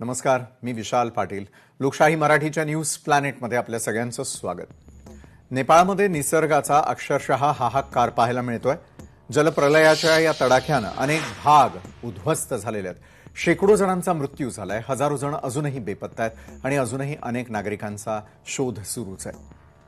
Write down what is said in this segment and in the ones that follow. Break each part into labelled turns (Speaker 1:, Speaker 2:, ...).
Speaker 1: नमस्कार, मी विशाल पाटील. लोकशाही मराठीच्या न्यूज प्लॅनेटमध्ये आपल्या सगळ्यांचं स्वागत. नेपाळमध्ये निसर्गाचा अक्षरशः हाहाकार पाहायला मिळतोय. जलप्रलयाच्या या तडाख्यानं अनेक भाग उद्ध्वस्त झालेले आहेत. शेकडो जणांचा मृत्यू झालाय, हजारो जण अजूनही बेपत्ता आहेत आणि अजूनही अनेक नागरिकांचा शोध सुरूच आहे.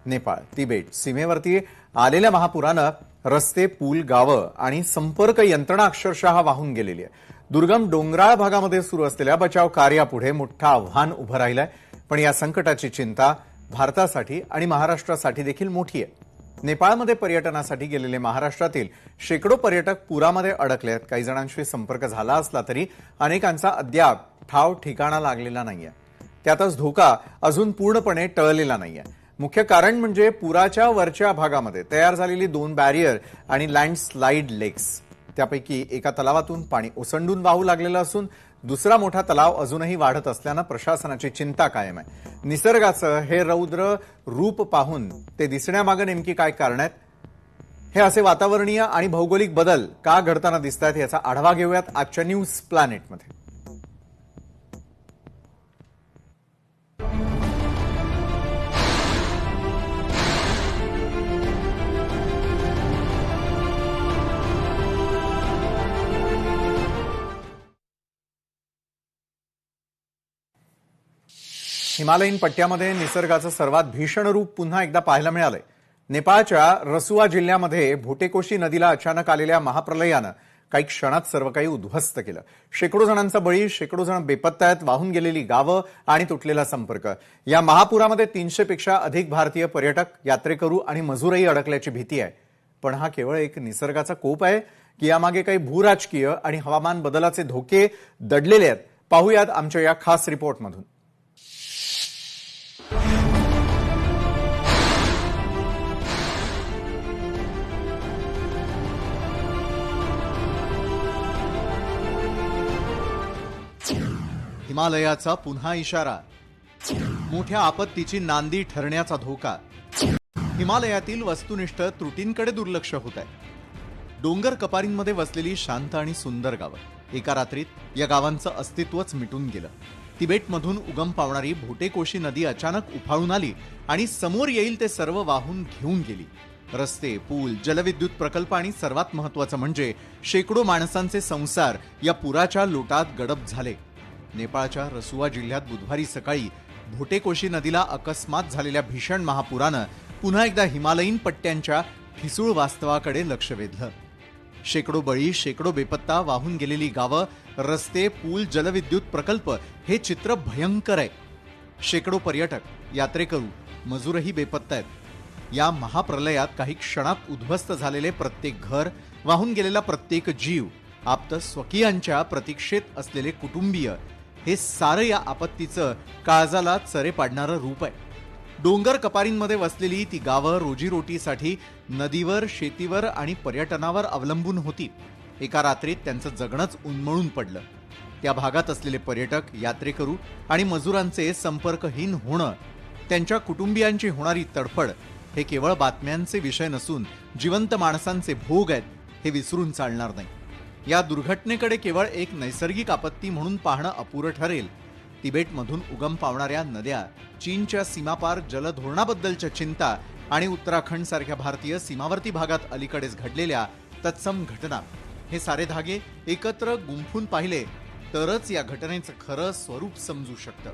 Speaker 1: नेपाळ तिबेट सीमेवरती आलेल्या महापुरानं रस्ते, पूल, गावं आणि संपर्क यंत्रणा अक्षरशः वाहून गेलेली आहे. दुर्गम डोंगराळ भागामध्ये सुरू असलेल्या बचाव कार्यापुढे मोठं आव्हान उभं राहिलंय. पण या संकटाची चिंता भारतासाठी आणि महाराष्ट्रासाठी देखील मोठी आहे. नेपाळमध्ये पर्यटनासाठी गेलेले महाराष्ट्रातील शेकडो पर्यटक पुरामध्ये अडकले आहेत. काही जणांशी संपर्क झाला असला तरी अनेकांचा अद्याप ठाव ठिकाणा लागलेला नाहीये. त्यातच धोका अजून पूर्णपणे टळलेला नाहीये. मुख्य कारण म्हणजे पुराच्या वरच्या भागामध्ये तयार झालेली 2 बॅरियर आणि लँडस्लाइड लेक्स. त्यापैकी एका तलावातून पाणी ओसंडून वाहू लागलेलं असून दुसरा मोठा तलाव अजूनही वाढत असल्यानं प्रशासनाची चिंता कायम आहे. निसर्गाचं हे रौद्र रूप पाहून ते दिसण्यामागे नेमकी काय कारण आहेत, हे असे वातावरणीय आणि भौगोलिक बदल का घडताना दिसत आहेत याचा आढावा घेऊयात आजच्या न्यूज प्लॅनेटमध्ये. हिमालयीन पट्ट्यामध्ये निसर्गाचं सर्वात भीषण रूप पुन्हा एकदा पाहायला मिळालंय. नेपाळच्या रसुआ जिल्ह्यामध्ये भोटेकोशी नदीला अचानक आलेल्या महाप्रलयानं काही क्षणात सर्व काही उद्ध्वस्त केलं. शेकडो जणांचा बळी, शेकडो जण बेपत्ता आहेत, वाहून गेलेली गावं आणि तुटलेला संपर्क. या महापुरामध्ये 300 पेक्षा अधिक भारतीय पर्यटक, यात्रेकरू आणि मजूरही अडकल्याची भीती आहे. पण हा केवळ एक निसर्गाचा कोप आहे की यामागे काही भूराजकीय आणि हवामान बदलाचे धोके दडलेले आहेत? पाहूयात आमच्या या खास रिपोर्टमधून. हिमालयाचा पुन्हा इशारा, मोठ्या आपत्तीची नांदी ठरण्याचा धोका. हिमालयातील वस्तुनिष्ठ त्रुटींकडे दुर्लक्ष होत आहे. डोंगर कपारींमध्ये वसलेली शांत आणि सुंदर गावं, एका रात्रीत या गावांचं अस्तित्वच मिटून गेलं. तिबेटमधून उगम पावणारी भोटेकोशी नदी अचानक उफाळून आली आणि समोर येईल ते सर्व वाहून घेऊन गेली. रस्ते, पूल, जलविद्युत प्रकल्प आणि सर्वात महत्वाचं म्हणजे शेकडो माणसांचे संसार या पुराच्या लोटात गडप झाले. नेपाळच्या रसुआ जिल्ह्यात बुधवारी सकाळी भोटेकोशी नदीला अकस्मात झालेल्या भीषण महापुरानं पुन्हा एकदा हिमालयीन पट्ट्यांच्या ठिसूळ वास्तवाकडे लक्ष वेधलं. शेकडो बळी, शेकडो बेपत्ता, वाहून गेलेली गावं, रस्ते, पूल, जलविद्युत प्रकल्प, हे चित्र भयंकर आहे. शेकडो पर्यटक, यात्रेकरू, मजूरही बेपत्ता आहेत. या महाप्रलयात काही क्षणात उद्ध्वस्त झालेले प्रत्येक घर, वाहून गेलेला प्रत्येक जीव, आप्त स्वकीयांच्या प्रतीक्षेत असलेले कुटुंबीय, हे सारं या आपत्तीचं काळजाला चरे पाडणारं रूप आहे. डोंगर कपारींमध्ये वसलेली ती गावं रोजीरोटीसाठी नदीवर, शेतीवर आणि पर्यटनावर अवलंबून होती. एका रात्रीत त्यांचं जगणंच उन्मळून पडलं. त्या भागात असलेले पर्यटक, यात्रेकरू आणि मजुरांचे संपर्कहीन होणं, त्यांच्या कुटुंबियांची होणारी तडफड, हे केवळ बातम्यांचे विषय नसून जिवंत माणसांचे भोग आहेत, हे विसरून चालणार नाही. या दुर्घटनेकडे केवळ एक नैसर्गिक आपत्ती म्हणून पाहणं अपुरं ठरेल. तिबेटमधून उगम पावणाऱ्या नद्या, चीनच्या सीमापार जलधोरणाबद्दलच्या चिंता आणि उत्तराखंड सारख्या भारतीय सीमावर्ती भागात अलीकडेच घडलेल्या तत्सम घटना, हे सारे धागे एकत्र गुंफून पाहिले तरच या घटनेचं खरं स्वरूप समजू शकतं.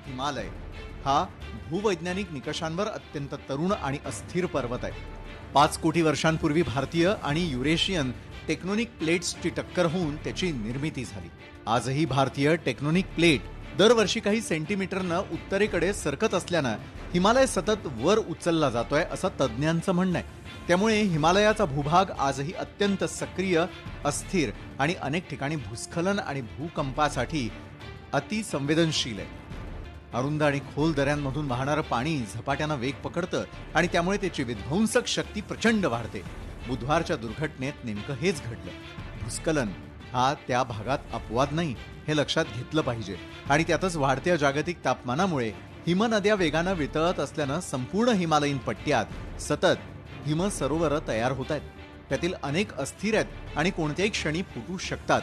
Speaker 1: हिमालय हा भूवैज्ञानिक निकषांवर अत्यंत तरुण आणि अस्थिर पर्वत आहे. 5 कोटी वर्षांपूर्वी भारतीय आणि युरेशियन टेक्टोनिक प्लेट्सची टक्कर होऊन त्याची निर्मिती झाली. आजही भारतीय टेक्टोनिक प्लेट दरवर्षी काही सेंटीमीटरनं उत्तरेकडे सरकत असल्यानं हिमालय सतत वर उचलला जातोय असं तज्ज्ञांचं म्हणणं आहे. त्यामुळे हिमालयाचा भूभाग आजही अत्यंत सक्रिय, अस्थिर आणि अनेक ठिकाणी भूस्खलन आणि भूकंपासाठी अतिसंवेदनशील आहे. अरुंद आणि खोल दऱ्यांमधून वाहणारं पाणी झपाट्यानं वेग पकडतं आणि त्यामुळे त्याची विध्वंसक शक्ती प्रचंड वाढते. बुधवारच्या दुर्घटनेत नेमकं हेच घडलं. भूस्खलन हा त्या भागात अपवाद नाही, हे लक्षात घेतलं पाहिजे. आणि त्यातच वाढत्या जागतिक तापमानामुळे हिमनद्या वेगानं वितळत असल्यानं संपूर्ण हिमालयीन पट्ट्यात सतत हिमसरोवरं तयार होत आहेत. त्यातील अनेक अस्थिर आहेत आणि कोणत्याही क्षणी फुटू शकतात.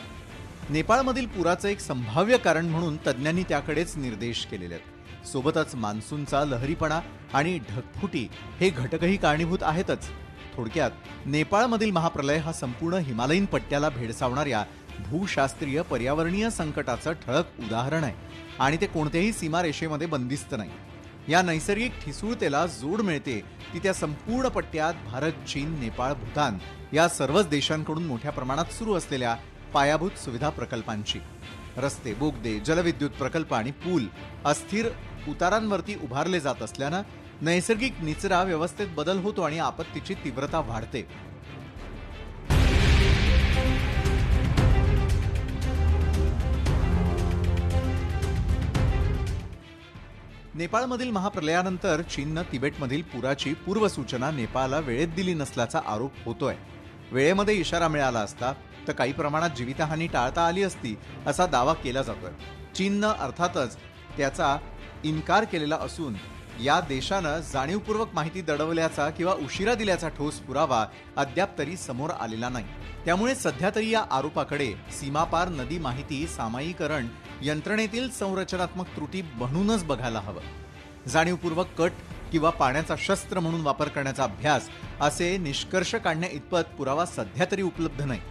Speaker 1: नेपाळमधील पुराचं एक संभाव्य कारण म्हणून तज्ज्ञांनी त्याकडेच निर्देश केलेले आहेत. सोबतच मान्सूनचा लहरीपणा आणि ढगफुटी हे घटकही कारणीभूत आहेतच. थोडक्यात नेपाळमधील महाप्रलय हा संपूर्ण हिमालयीन पट्ट्याला भेडसावणाऱ्या भूशास्त्रीय पर्यावरणीय संकटाचं ठळक उदाहरण आहे आणि ते कोणत्याही सीमारेषेमध्ये बंदिस्त नाही. या नैसर्गिक ठिसूळतेला जोड मिळते ती त्या संपूर्ण पट्ट्यात भारत, चीन, नेपाळ, भूतान या सर्वच देशांकडून मोठ्या प्रमाणात सुरू असलेल्या पायाभूत सुविधा प्रकल्पांची. रस्ते, बोगदे, जलविद्युत प्रकल्प आणि पूल अस्थिर उतारांवरती उभारले जात असल्यानं नैसर्गिक निचरा व्यवस्थेत बदल होतो आणि आपत्तीची तीव्रता वाढते. नेपाळमधील महाप्रलयानंतर चीननं तिबेटमधील पुराची पूर्वसूचना नेपाळला वेळेत दिली नसल्याचा आरोप होतोय. वेळेमध्ये इशारा मिळाला असता तर काही प्रमाणात जीवितहानी टाळता आली असती असा दावा केला जातोय. चीननं अर्थातच त्याचा इन्कार केलेला असून या देशानं जाणीवपूर्वक माहिती दडवल्याचा किंवा उशिरा दिल्याचा ठोस पुरावा अद्याप तरी समोर आलेला नाही. त्यामुळे सध्या तरी या आरोपाकडे सीमापार नदी माहिती सामायिकरण यंत्रणेतील संरचनात्मक त्रुटी म्हणूनच बघायला हवं. जाणीवपूर्वक कट किंवा पाण्याचा शस्त्र म्हणून वापर करण्याचा अभ्यास असे निष्कर्ष काढण्या इतपत पुरावा सध्या तरी उपलब्ध नाही.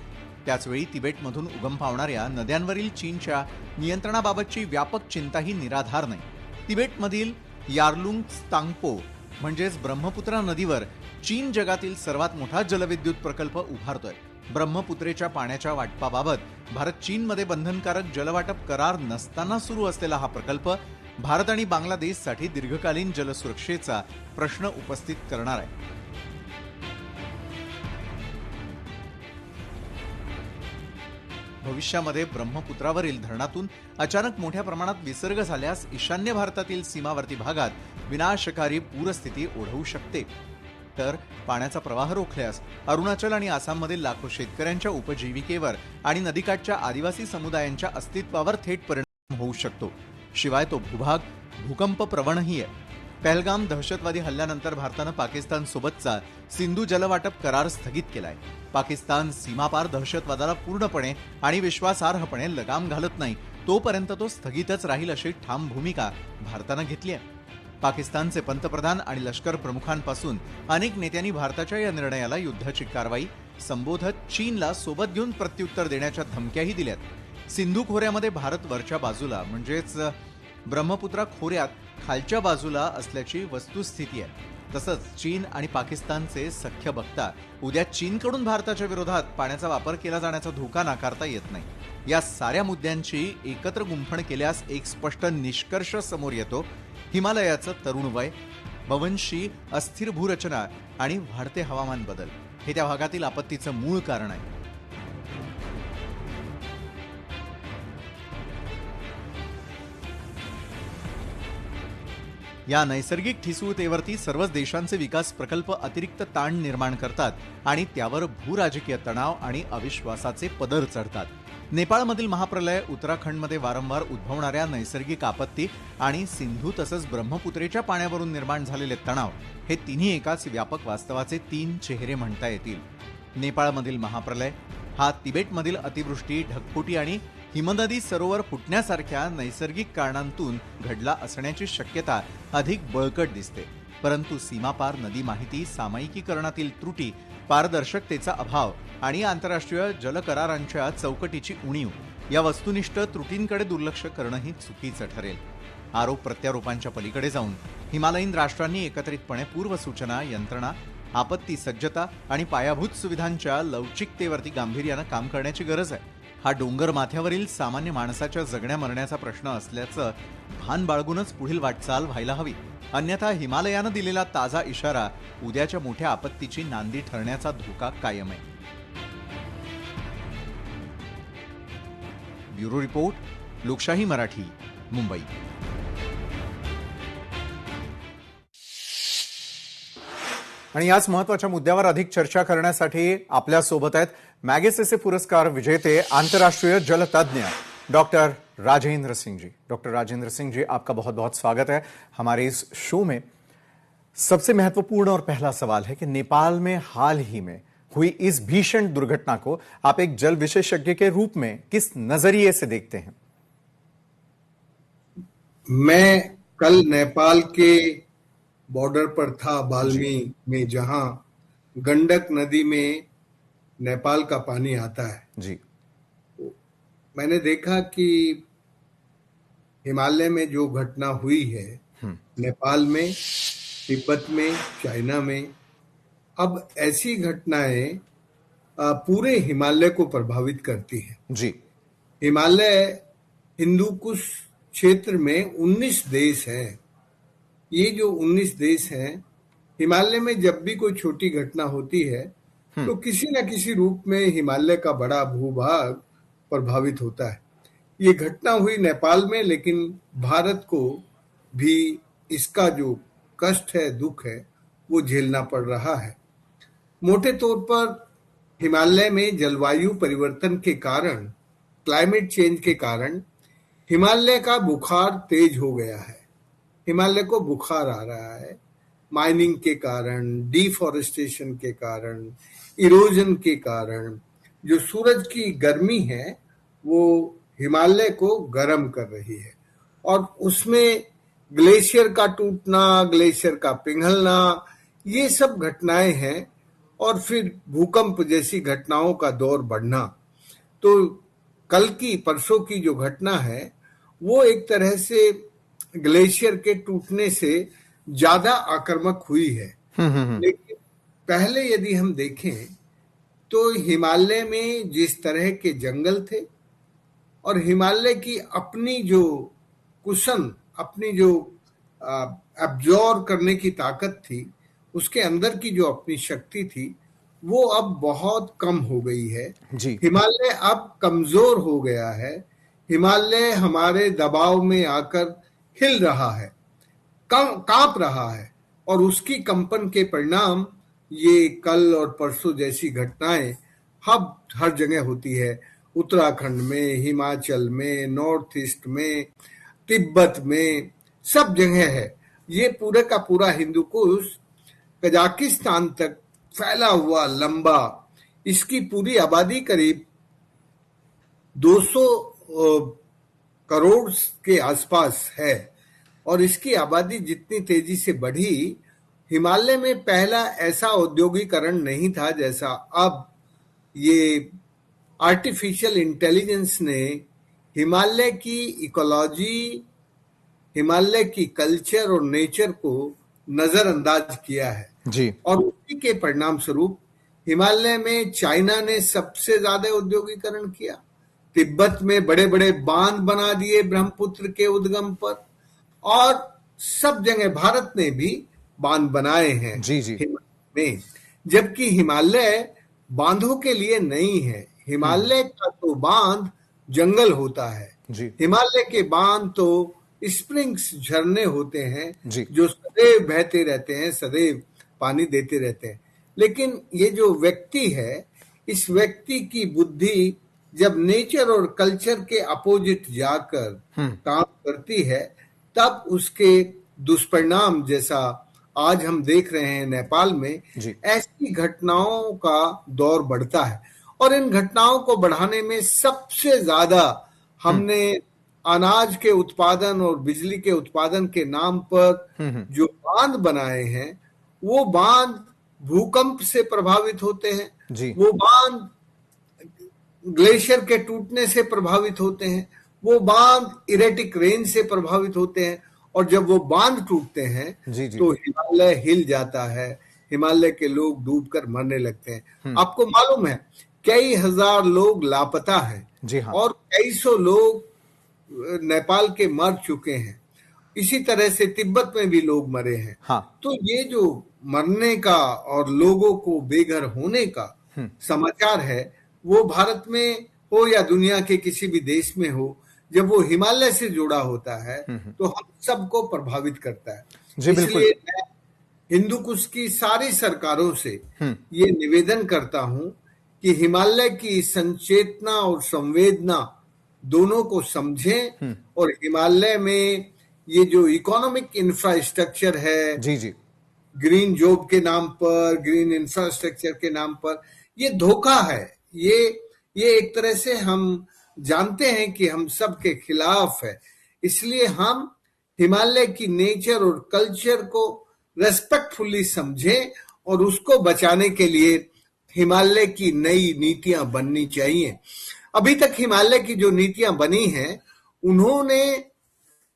Speaker 1: त्याचवेळी तिबेटमधून उगम पावणाऱ्या नद्यांवरील चीनच्या नियंत्रणाबाबतची व्यापक चिंताही निराधार नाही. तिबेटमधील यार्लुंग त्सांगपो म्हणजेच ब्रह्मपुत्रा नदीवर चीन जगातील सर्वात मोठा जलविद्युत प्रकल्प उभारतोय. ब्रह्मपुत्रेच्या पाण्याच्या वाटपाबाबत भारत चीनमध्ये बंधनकारक जलवाटप करार नसताना सुरू असलेला हा प्रकल्प भारत आणि बांगलादेशसाठी दीर्घकालीन जलसुरक्षेचा प्रश्न उपस्थित करणार आहे. भविष्यामध्ये ब्रह्मपुत्रावरील धरणातून अचानक मोठ्या प्रमाणात विसर्ग झाल्यास ईशान्य भारतातील सीमावर्ती भागात विनाशकारी पूरस्थिती ओढवू शकते. तर पाण्याचा प्रवाह रोखल्यास अरुणाचल आणि आसाममधील लाखो शेतकऱ्यांच्या उपजीविकेवर आणि नदीकाठच्या आदिवासी समुदायांच्या अस्तित्वावर थेट परिणाम होऊ शकतो. शिवाय तो भूभाग भूकंप प्रवणही आहे. पहलगाम दहशतवादी हल्ल्यानंतर भारतानं पाकिस्तानसोबतचा सिंधू जलवाटप करार स्थगित केलाय. पाकिस्तान सीमापार दहशतवादाला पूर्णपणे आणि विश्वासार्हपणे लगाम घालत नाही तोपर्यंत तो स्थगितच राहील अशी ठाम भूमिका भारतानं घेतली आहे. पाकिस्तानचे पंतप्रधान आणि लष्कर प्रमुखांपासून अनेक नेत्यांनी भारताच्या या निर्णयाला युद्धाची कारवाई संबोधत चीनला सोबत घेऊन प्रत्युत्तर देण्याच्या धमक्याही दिल्यात. सिंधू खोऱ्यामध्ये भारत वरच्या बाजूला म्हणजेच ब्रह्मपुत्रा खोऱ्यात खालच्या बाजूला असल्याची वस्तुस्थिती आहे. तसंच चीन आणि पाकिस्तानचे सख्य बघता उद्या चीनकडून भारताच्या विरोधात पाण्याचा वापर केला जाण्याचा धोका नाकारता येत नाही. या साऱ्या मुद्द्यांची एकत्र गुंफण केल्यास एक स्पष्ट निष्कर्ष समोर येतो. हिमालयाचं तरुण वय, बव्हंशी अस्थिर भूरचना आणि वाढते हवामान बदल हे त्या भागातील आपत्तीचं मूळ कारण आहे. या नैसर्गिक ठिसूळतेवरती सर्वच देशांचे विकास प्रकल्प अतिरिक्त ताण निर्माण करतात आणि त्यावर भूराजकीय तणाव आणि अविश्वासाचे पदर चढतात. नेपाळमधील महाप्रलय, उत्तराखंडमध्ये वारंवार उद्भवणाऱ्या नैसर्गिक आपत्ती आणि सिंधू तसंच ब्रह्मपुत्रेच्या पाण्यावरून निर्माण झालेले तणाव हे तिन्ही एकाच व्यापक वास्तवाचे तीन चेहरे म्हणता येतील. नेपाळमधील महाप्रलय हा तिबेटमधील अतिवृष्टी, ढगफुटी आणि हिमनदी सरोवर फुटण्यासारख्या नैसर्गिक कारणांतून घडला असण्याची शक्यता अधिक बळकट दिसते. परंतु सीमापार नदी माहिती सामायिकीकरणातील त्रुटी, पारदर्शकतेचा अभाव आणि आंतरराष्ट्रीय जलकरारांच्या चौकटीची उणीव या वस्तुनिष्ठ त्रुटींकडे दुर्लक्ष करणंही चुकीचं ठरेल. आरोप प्रत्यारोपांच्या पलीकडे जाऊन हिमालयीन राष्ट्रांनी एकत्रितपणे पूर्वसूचना यंत्रणा, आपत्ती सज्जता आणि पायाभूत सुविधांच्या लवचिकतेवरती गांभीर्यानं काम करण्याची गरज आहे. हा डोंगर माथ्यावरील सामान्य माणसाच्या जगण्या मरण्याचा प्रश्न असल्याचं भान बाळगूनच पुढील वाटचाल व्हायला हवी. अन्यथा हिमालयानं दिलेला ताजा इशारा उद्याच्या मोठ्या आपत्तीची नांदी ठरण्याचा धोका कायम आहे. ब्युरो रिपोर्ट, लोकशाही मराठी, मुंबई. आणि याच महत्त्वाच्या मुद्द्यावर अधिक चर्चा करण्यासाठी आपल्या सोबत आहेत मॅगसेसे पुरस्कार विजेते आंतरराष्ट्रीय जलतज्ञ डॉक्टर राजेंद्र सिंह जी. डॉक्टर राजेंद्र सिंह जी, आपका बहुत बहुत स्वागत है हमारे इस शो में. सबसे महत्वपूर्ण और पहला सवाल है कि नेपाल में हाल ही में हुई इस भीषण दुर्घटना को आप एक जल विशेषज्ञ के रूप में किस नजरिए से देखते हैं?
Speaker 2: मैं कल नेपाल के बॉर्डर पर था, बाल्मी में, जहां गंडक नदी में नेपाल का पानी आता है
Speaker 1: जी।
Speaker 2: मैंने देखा कि हिमालय में जो घटना हुई है, नेपाल में, तिब्बत में, चाइना में, अब ऐसी घटनाएं पूरे हिमालय को प्रभावित करती है
Speaker 1: जी।
Speaker 2: हिमालय हिंदूकुश क्षेत्र में 19 देश हैं। ये जो 19 देश हैं, हिमालय में जब भी कोई छोटी घटना होती है तो किसी न किसी रूप में हिमालय का बड़ा भूभाग प्रभावित होता है। ये घटना हुई नेपाल में, लेकिन भारत को भी इसका जो कष्ट है, दुख है, वो झेलना पड़ रहा है। मोटे तौर पर हिमालय में जलवायु परिवर्तन के कारण, क्लाइमेट चेंज के कारण हिमालय का बुखार तेज हो गया है। हिमालय को बुखार आ रहा है माइनिंग के कारण, डिफॉरेस्टेशन के कारण, इरोजन के कारण। जो सूरज की गर्मी है वो हिमालय को गर्म कर रही है और उसमें ग्लेशियर का टूटना, ग्लेशियर का पिघलना, ये सब घटनाएं हैं और फिर भूकंप जैसी घटनाओं का दौर बढ़ना। तो कल की, परसों की जो घटना है वो एक तरह से ग्लेशियर के टूटने से ज्यादा आक्रामक हुई है। लेकिन पहले यदि हम देखें तो हिमालय में जिस तरह के जंगल थे और हिमालय की अपनी जो कुशन, अपनी जो एब्जॉर्ब करने की ताकत थी, उसके अंदर की जो अपनी शक्ति थी, वो अब बहुत कम हो गई है जी। हिमालय अब कमजोर हो गया है। हिमालय हमारे दबाव में आकर हिल रहा है, कांप रहा है और उसकी कंपन के परिणाम ये कल और परसों जैसी घटनाएं अब हर जगह होती है। उत्तराखंड में, हिमाचल में, नॉर्थ ईस्ट में, तिब्बत में, सब जगह है। ये पूरे का पूरा हिंदूकुश कजाकिस्तान तक फैला हुआ, लंबा, इसकी पूरी आबादी करीब 200 करोड़ के आसपास है और इसकी आबादी जितनी तेजी से बढ़ी, हिमालय में पहला ऐसा औद्योगिकरण नहीं था जैसा अब। ये आर्टिफिशियल इंटेलिजेंस ने हिमालय की इकोलॉजी, हिमालय की कल्चर और नेचर को नजरअंदाज किया है जी। और उसी के परिणाम स्वरूप हिमालय में चाइना ने सबसे ज्यादा औद्योगिकरण किया। तिब्बत में बड़े बड़े बांध बना दिए ब्रह्मपुत्र के उद्गम पर और सब जगह भारत ने भी बांध बनाए हैं जी जी। में, जबकि हिमालय बांधों के लिए नहीं है। हिमालय का तो बांध जंगल होता है जी। हिमालय के बांध तो स्प्रिंग्स, झरने होते हैं जो सदैव बहते रहते हैं, सदैव पानी देते रहते हैं। लेकिन ये जो व्यक्ति है, इस व्यक्ति की बुद्धि जब नेचर और कल्चर के अपोजिट जाकर काम करती है, तब उसके दुष्परिणाम, जैसा आज हम देख रहे हैं नेपाल में, ऐसी घटनाओं का दौर बढ़ता है। और इन घटनाओं को बढ़ाने में सबसे ज्यादा हमने अनाज के उत्पादन और बिजली के उत्पादन के नाम पर जो बांध बनाए हैं, वो बांध भूकंप से प्रभावित होते हैं जी। वो बांध ग्लेशियर के टूटने से प्रभावित होते हैं, वो बांध इरेटिक रेन से प्रभावित होते हैं। और जब वो बांध टूटते हैं जी जी। तो हिमालय हिल जाता है, हिमालय के लोग डूबकर मरने लगते हैं। आपको मालूम है कई हजार लोग लापता हैं जी हाँ। और कई सौ लोग नेपाल के मर चुके हैं। इसी तरह से तिब्बत में भी लोग मरे हैं हाँ। तो ये जो मरने का और लोगों को बेघर होने का समाचार है, वो भारत में हो या दुनिया के किसी भी देश में हो, जब वो हिमालय से जुड़ा होता है तो हम सबको प्रभावित करता है। इसलिए मैं हिंदूकुश की सारी सरकारों से ये निवेदन करता हूं कि हिमालय की संचेतना और संवेदना दोनों को समझें और हिमालय में ये जो इकोनॉमिक इंफ्रास्ट्रक्चर है जी जी, ग्रीन जॉब के नाम पर, ग्रीन इंफ्रास्ट्रक्चर के नाम पर, ये धोखा है। ये एक तरह से हम जानते हैं कि हम सबके खिलाफ है, इसलिए हम हिमालय की नेचर और कल्चर को रेस्पेक्टफुली समझें और उसको बचाने के लिए हिमालय की नई नीतियां बननी चाहिए। अभी तक हिमालय की जो नीतियां बनी हैं, उन्होंने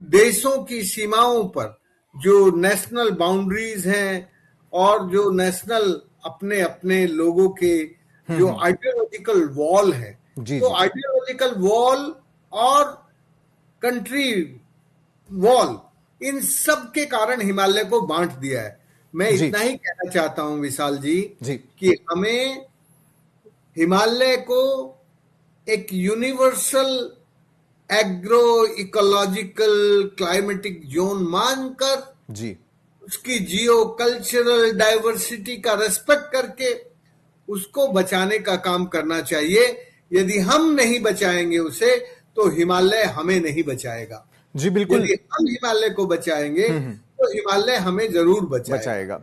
Speaker 2: देशों की सीमाओं पर जो नेशनल बाउंड्रीज हैं और जो नेशनल अपने अपने लोगों के जो आइडियोलॉजिकल वॉल है, तो आइडियोलॉजिकल वॉल और कंट्री वॉल, इन सब के कारण हिमालय को बांट दिया है। मैं इतना ही कहना चाहता हूं विशाल जी कि हमें हिमालय को एक universal agro ecological climatic zone मानकर उसकी जियो कल्चरल डाइवर्सिटी का रेस्पेक्ट करके उसको बचाने का काम करना चाहिए। यदि हम नहीं बचाएंगे उसे तो हिमालय हमें नहीं बचाएगा।
Speaker 1: जी बिल्कुल,
Speaker 2: यदि हम हिमालय को बचाएंगे तो हिमालय हमें जरूर बचाएगा।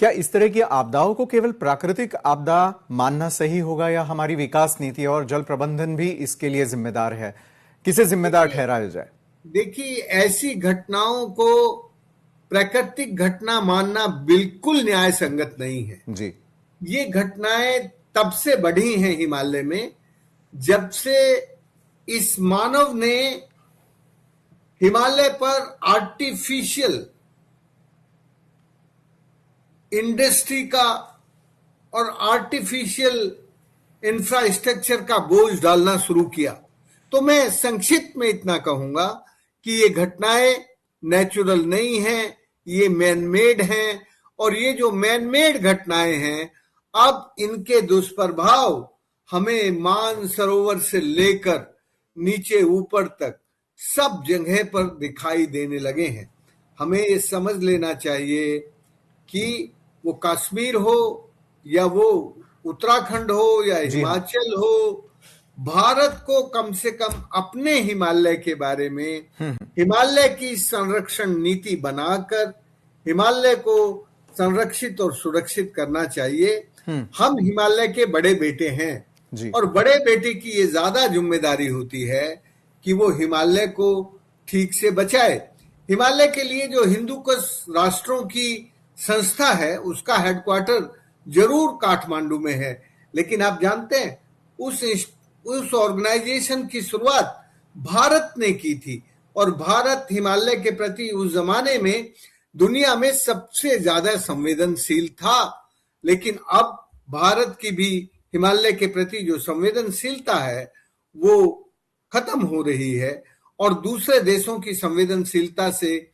Speaker 1: क्या इस तरह की आपदाओं को केवल प्राकृतिक आपदा मानना सही होगा या हमारी विकास नीति और जल प्रबंधन भी इसके लिए जिम्मेदार है? किसे जिम्मेदार ठहराया जाए?
Speaker 2: देखिए, ऐसी घटनाओं को प्राकृतिक घटना मानना बिल्कुल न्याय संगत नहीं है
Speaker 1: जी।
Speaker 2: ये घटनाएं तब से बढ़ी हैं हिमालय में जब से इस मानव ने हिमालय पर आर्टिफिशियल इंडस्ट्री का और आर्टिफिशियल इंफ्रास्ट्रक्चर का बोझ डालना शुरू किया। तो मैं संक्षिप्त में इतना कहूंगा कि ये घटनाएं नेचुरल नहीं हैं, ये मैन मेड हैं, और ये जो मैन मेड घटनाएं हैं, अब इनके दुष्प्रभाव हमें मानसरोवर से लेकर नीचे ऊपर तक सब जगह पर दिखाई देने लगे हैं। हमें ये समझ लेना चाहिए कि वो कश्मीर हो या वो उत्तराखंड हो या हिमाचल हो, भारत को कम से कम अपने हिमालय के बारे में हिमालय की संरक्षण नीति बनाकर हिमालय को संरक्षित और सुरक्षित करना चाहिए। हम हिमालय के बड़े बेटे हैं और बड़े बेटे की ये ज्यादा जिम्मेदारी होती है कि वो हिमालय को ठीक से बचाए। हिमालय के लिए जो हिंदू कुश राष्ट्रों की संस्था है उसका हेडक्वार्टर जरूर काठमांडू में है, लेकिन आप जानते हैं उस ऑर्गेनाइजेशन की शुरुआत भारत ने की थी और भारत हिमालय के प्रति उस जमाने में दुनिया में सबसे ज्यादा संवेदनशील था। लेकिन अब भारत की भी हिमालय के प्रति जो संवेदनशीलता है वो खत्म हो रही है और दूसरे देशों की संवेदनशीलता से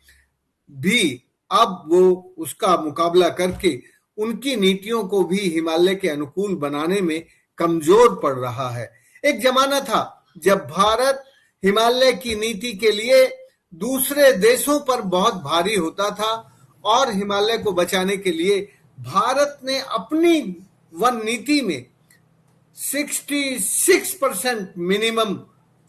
Speaker 2: भी अब वो उसका मुकाबला करके उनकी नीतियों को भी हिमालय के अनुकूल बनाने में कमजोर पड़ रहा है। एक जमाना था जब भारत हिमालय की नीति के लिए दूसरे देशों पर बहुत भारी होता था और हिमालय को बचाने के लिए भारत ने अपनी वन नीति में 66% मिनिमम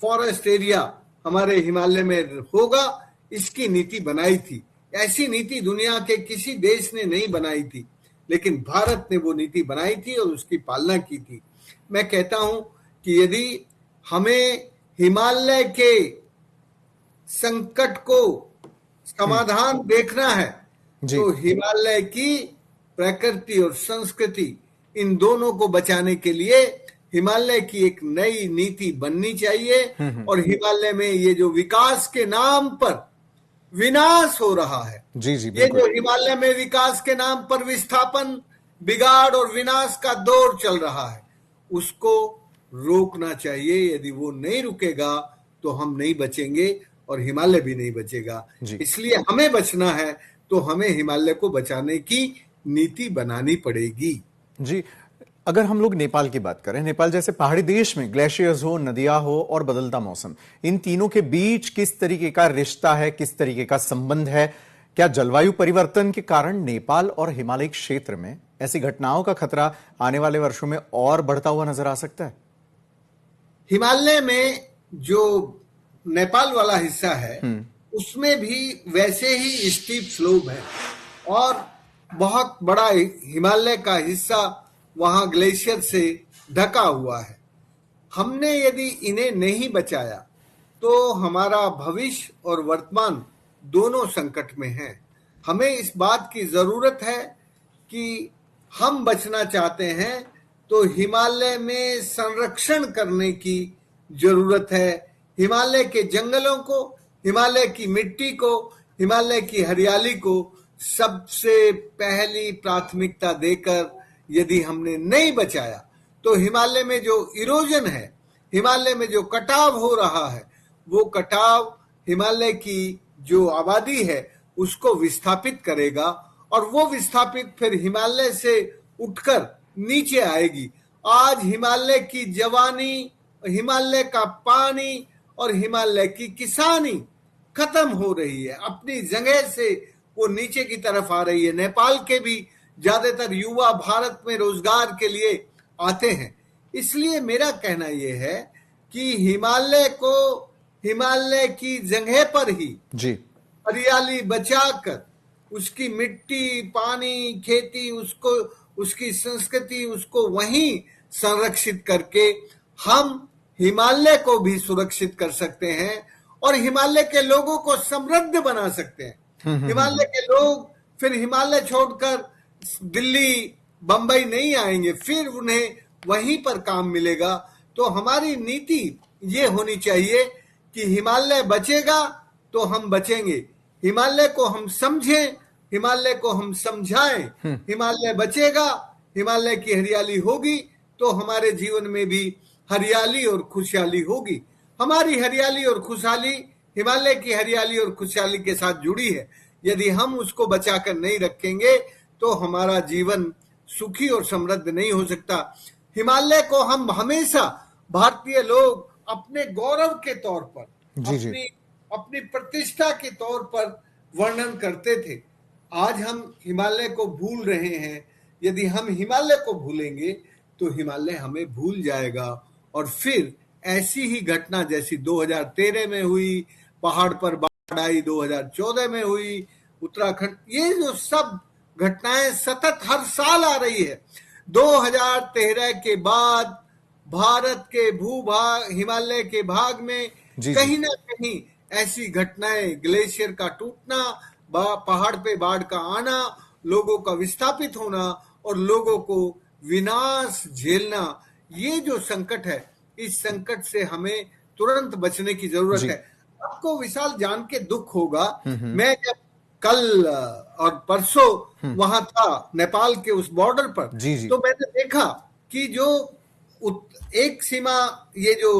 Speaker 2: फॉरेस्ट एरिया हमारे हिमालय में होगा, इसकी नीति बनाई थी। ऐसी नीति दुनिया के किसी देश ने नहीं बनाई थी, लेकिन भारत ने वो नीति बनाई थी और उसकी पालना की थी। मैं कहता हूं कि यदि हमें हिमालय के संकट को समाधान देखना है तो हिमालय की प्रकृति और संस्कृति इन दोनों को बचाने के लिए हिमालय की एक नई नीति बननी चाहिए और हिमालय में ये जो विकास के नाम पर विनाश हो रहा है, ये जो हिमालय में विकास के नाम पर विस्थापन, बिगाड़ और विनाश का दौर चल रहा है, उसको रोकना चाहिए। यदि वो नहीं रुकेगा तो हम नहीं बचेंगे और हिमालय भी नहीं बचेगा। इसलिए हमें बचना है तो हमें हिमालय को बचाने की नीति बनानी पड़ेगी।
Speaker 1: जी, अगर हम लोग नेपाल की बात करें, नेपाल जैसे पहाड़ी देश में ग्लेशियर्स हो, नदियां हो और बदलता मौसम, इन तीनों के बीच किस तरीके का रिश्ता है, किस तरीके का संबंध है? क्या जलवायु परिवर्तन के कारण नेपाल और हिमालय क्षेत्र में ऐसी घटनाओं का खतरा आने वाले वर्षों में और बढ़ता हुआ नजर आ सकता है?
Speaker 2: हिमालय में जो नेपाल वाला हिस्सा है उसमें भी वैसे ही स्टीप स्लोप है और बहुत बड़ा हिमालय का हिस्सा वहां ग्लेशियर से ढका हुआ है। हमने यदि इन्हें नहीं बचाया तो हमारा भविष्य और वर्तमान दोनों संकट में हैं। हमें इस बात की जरूरत है कि हम बचना चाहते हैं तो हिमालय में संरक्षण करने की जरूरत है। हिमालय के जंगलों को, हिमालय की मिट्टी को, हिमालय की हरियाली को सबसे पहली प्राथमिकता देकर यदि हमने नहीं बचाया तो हिमालय में जो इरोजन है, हिमालय में जो कटाव हो रहा है, वो कटाव हिमालय की जो आबादी है उसको विस्थापित करेगा और वो विस्थापित फिर हिमालय से उठकर नीचे आएगी। आज हिमालय की जवानी, हिमालय का पानी और हिमालय की किसानी खत्म हो रही है, अपनी जगह से वो नीचे की तरफ आ रही है। नेपाल के भी ज्यादातर युवा भारत में रोजगार के लिए आते हैं। इसलिए मेरा कहना यह है कि हिमालय को हिमालय की जगह पर ही
Speaker 1: जी
Speaker 2: हरियाली बचाकर, उसकी मिट्टी, पानी, खेती, उसको, उसकी संस्कृति, उसको वहीं संरक्षित करके हम हिमालय को भी सुरक्षित कर सकते हैं और हिमालय के लोगों को समृद्ध बना सकते हैं। हिमालय के लोग फिर हिमालय छोड़कर दिल्ली, बंबई नहीं आएंगे, फिर उन्हें वहीं पर काम मिलेगा। तो हमारी नीति ये होनी चाहिए कि हिमालय बचेगा तो हम बचेंगे, हिमालय को हम समझें, हिमालय को हम समझाएं। हिमालय बचेगा, हिमालय की हरियाली होगी तो हमारे जीवन में भी हरियाली और खुशहाली होगी। हमारी हरियाली और खुशहाली हिमालय की हरियाली और खुशहाली के साथ जुड़ी है। यदि हम उसको बचाकर नहीं रखेंगे तो हमारा जीवन सुखी और समृद्ध नहीं हो सकता। हिमालय को हम हमेशा भारतीय लोग अपने गौरव के तौर पर, अपनी प्रतिष्ठा के तौर पर वर्णन करते थे। आज हम हिमालय को भूल रहे हैं। यदि हम हिमालय को भूलेंगे तो हिमालय हमें भूल जाएगा और फिर ऐसी ही घटना जैसी 2013 में हुई, पहाड़ पर बाढ़ आई 2014 में हुई, उत्तराखंड, ये जो सब घटनाएं सतत हर साल आ रही है। 2013 के बाद भारत के भूभाग, हिमालय के भाग में कहीं ना कहीं ऐसी घटनाएं, ग्लेशियर का टूटना, पहाड़ पे बाढ़ का आना, लोगों का विस्थापित होना और लोगों को विनाश झेलना, ये जो संकट है, इस संकट से हमें तुरंत बचने की जरूरत है। आपको विशाल जान के दुख होगा, मैं जब कल और परसों वहां था नेपाल के उस बॉर्डर पर, तो मैंने देखा कि जो एक सीमा, ये जो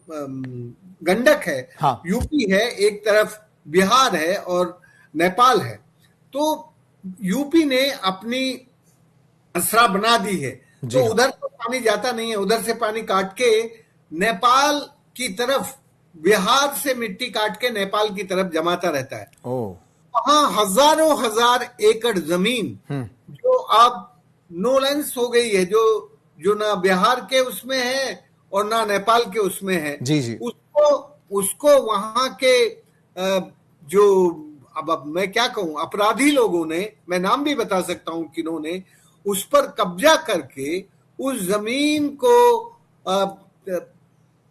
Speaker 2: गंडक है, यूपी है एक तरफ, बिहार है और नेपाल है, तो यूपी ने अपनी असरा बना दी है। तो उधर तो पानी जाता नहीं है, उधर से पानी काट के नेपाल की तरफ, बिहार से मिट्टी काट के नेपाल की तरफ जमाता रहता है। वहां हजारों हजार एकड़ जमीन जो अब नो लेंस हो गई है, जो ना बिहार के उसमें है और ना नेपाल के उसमें है, उसको वहां के जो, अब मैं क्या कहूं, अपराधी लोगों ने, मैं नाम भी बता सकता हूं किन्होंने, उस पर कब्जा करके उस जमीन को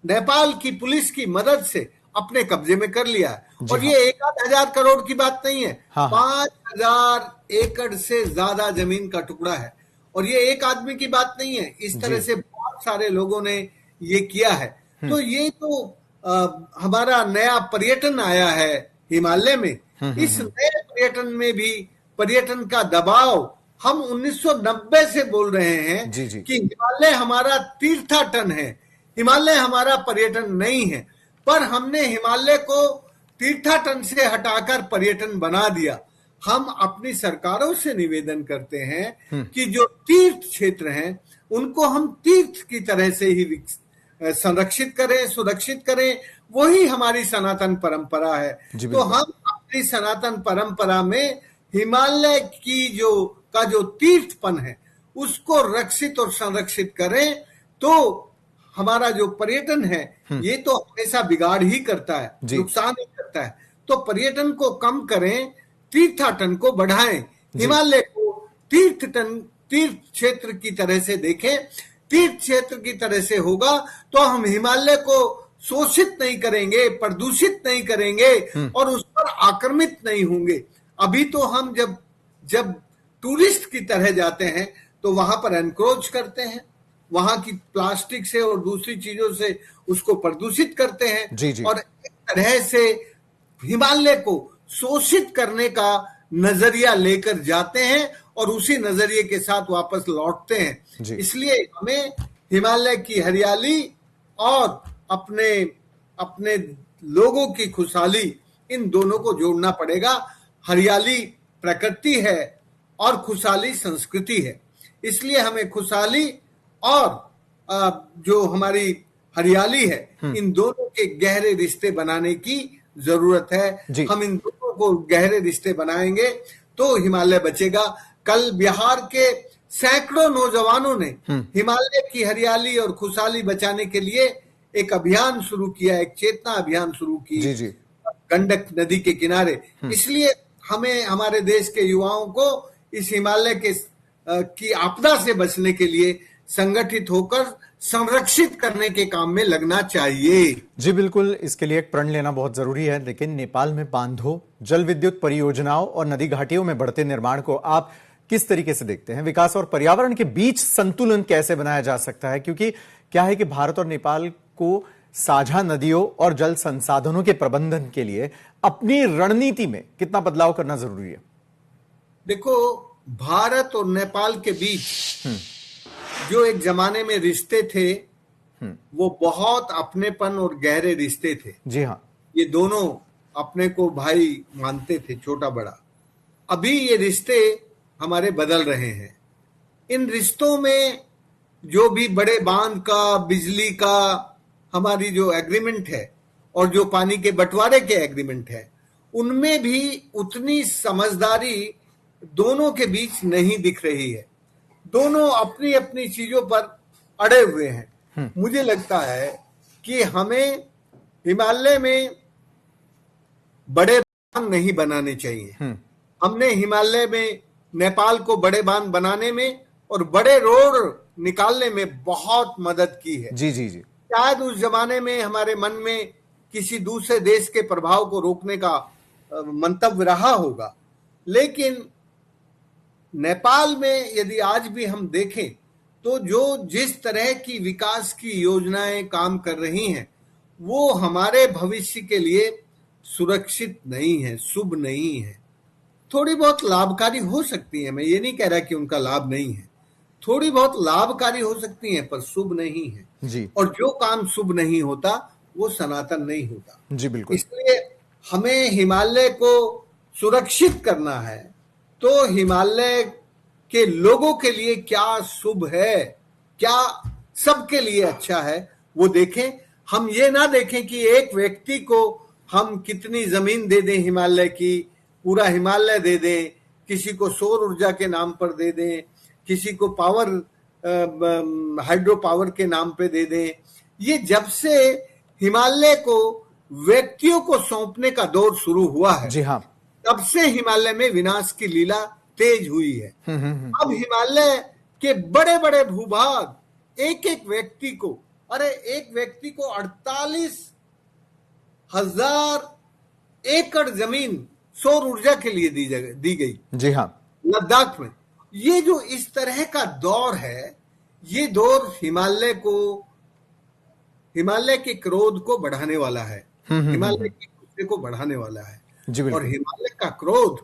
Speaker 2: नेपाल की पुलिस की मदद से अपने कब्जे में कर लिया है। और ये 1,000 करोड़ की बात नहीं है, 5,000 एकड़ से ज्यादा जमीन का टुकड़ा है। और ये एक आदमी की बात नहीं है, इस तरह से बहुत सारे लोगों ने ये किया है। तो ये तो हमारा नया पर्यटन आया है हिमालय में। इस नए पर्यटन में भी पर्यटन का दबाव, हम 1990 से बोल रहे हैं कि हिमालय हमारा तीर्थाटन है, हिमालय हमारा पर्यटन नहीं है, पर हमने हिमालय को तीर्थाटन से हटाकर पर्यटन बना दिया। हम अपनी सरकारों से निवेदन करते हैं कि जो तीर्थ क्षेत्र हैं उनको हम तीर्थ की तरह से ही संरक्षित करें, सुरक्षित करें। वही हमारी सनातन परंपरा है। तो हम अपनी सनातन परंपरा में हिमालय की जो तीर्थपन है उसको रक्षित और संरक्षित करें, तो हमारा जो पर्यटन है ये तो हमेशा बिगाड़ ही करता है, नुकसान ही करता है। तो पर्यटन को कम करें, तीर्थाटन को बढ़ाएं, हिमालय को तीर्थ क्षेत्र की तरह से देखें, तीर्थ क्षेत्र की तरह से होगा तो हम हिमालय को शोषित नहीं करेंगे, प्रदूषित नहीं करेंगे और उस पर आक्रमित नहीं होंगे। अभी तो हम जब टूरिस्ट की तरह जाते हैं तो वहां पर एनक्रोच करते हैं, वहां की प्लास्टिक से और दूसरी चीजों से उसको प्रदूषित करते हैं
Speaker 1: जी जी।
Speaker 2: और एक तरह से हिमालय को शोषित करने का नजरिया लेकर जाते हैं और उसी नजरिए के साथ वापस लौटते हैं। इसलिए हमें हिमालय की हरियाली और अपने अपने लोगों की खुशहाली, इन दोनों को जोड़ना पड़ेगा। हरियाली प्रकृति है और खुशहाली संस्कृति है, इसलिए हमें खुशहाली और जो हमारी हरियाली है, इन दोनों के गहरे रिश्ते बनाने की जरूरत है। हम इन दोनों को गहरे रिश्ते बनाएंगे तो हिमालय बचेगा। कल बिहार के सैकड़ों नौजवानों ने हिमालय की हरियाली और खुशहाली बचाने के लिए एक अभियान शुरू किया, एक चेतना अभियान शुरू की गंडक नदी के किनारे। इसलिए हमें हमारे देश के युवाओं को इस हिमालय की आपदा से बचने के लिए संगठित होकर संरक्षित करने के काम में लगना चाहिए।
Speaker 1: जी बिल्कुल, इसके लिए एक प्रण लेना बहुत जरूरी है। लेकिन नेपाल में बांधों, जल विद्युत परियोजनाओं और नदी घाटियों में बढ़ते निर्माण को आप किस तरीके से देखते हैं? विकास और पर्यावरण के बीच संतुलन कैसे बनाया जा सकता है? क्योंकि क्या है कि भारत और नेपाल को साझा नदियों और जल संसाधनों के प्रबंधन के लिए अपनी रणनीति में कितना बदलाव करना जरूरी है?
Speaker 2: देखो, भारत और नेपाल के बीच जो एक जमाने में रिश्ते थे वो बहुत अपनेपन और गहरे रिश्ते थे।
Speaker 1: जी हाँ,
Speaker 2: ये दोनों अपने को भाई मानते थे, छोटा बड़ा। अभी ये रिश्ते हमारे बदल रहे हैं। इन रिश्तों में जो भी बड़े बांध का, बिजली का हमारी जो एग्रीमेंट है और जो पानी के बंटवारे के एग्रीमेंट है, उनमें भी उतनी समझदारी दोनों के बीच नहीं दिख रही है। दोनों अपनी अपनी चीजों पर अड़े हुए हैं। मुझे लगता है कि हमें हिमालय में बड़े बांध नहीं बनाने चाहिए। हमने हिमालय में नेपाल को बड़े बांध बनाने में और बड़े रोड निकालने में बहुत मदद की है।
Speaker 1: जी जी जी।
Speaker 2: शायद उस जमाने में हमारे मन में किसी दूसरे देश के प्रभाव को रोकने का मंतव्य रहा होगा, लेकिन नेपाल में यदि आज भी हम देखें तो जिस तरह की विकास की योजनाएं काम कर रही हैं वो हमारे भविष्य के लिए सुरक्षित नहीं है, शुभ नहीं है। थोड़ी बहुत लाभकारी हो सकती है, मैं ये नहीं कह रहा कि उनका लाभ नहीं है, थोड़ी बहुत लाभकारी हो सकती है पर शुभ नहीं है
Speaker 1: जी।
Speaker 2: और जो काम शुभ नहीं होता वो सनातन नहीं होता।
Speaker 1: जी बिल्कुल।
Speaker 2: इसलिए हमें हिमालय को सुरक्षित करना है तो हिमालय के लोगों के लिए क्या शुभ है, क्या सबके लिए अच्छा है, वो देखें। हम ये ना देखें कि एक व्यक्ति को हम कितनी जमीन दे दें हिमालय की, पूरा हिमालय दे दें, किसी को सौर ऊर्जा के नाम पर दे दें, किसी को हाइड्रो पावर के नाम पे दे दें। ये जब से हिमालय को व्यक्तियों को सौंपने का दौर शुरू हुआ है, जी हाँ, तब से हिमालय में विनाश की लीला तेज हुई है। अब हिमालय के बड़े बड़े भूभाग एक एक व्यक्ति को, एक व्यक्ति को 48,000 एकड़ जमीन सौर ऊर्जा के लिए दी गई। जी हाँ, लद्दाख में। ये जो इस तरह का दौर है, ये दौर हिमालय के क्रोध को बढ़ाने वाला है, हिमालय की गुस्से को बढ़ाने वाला है। और हिमालय का क्रोध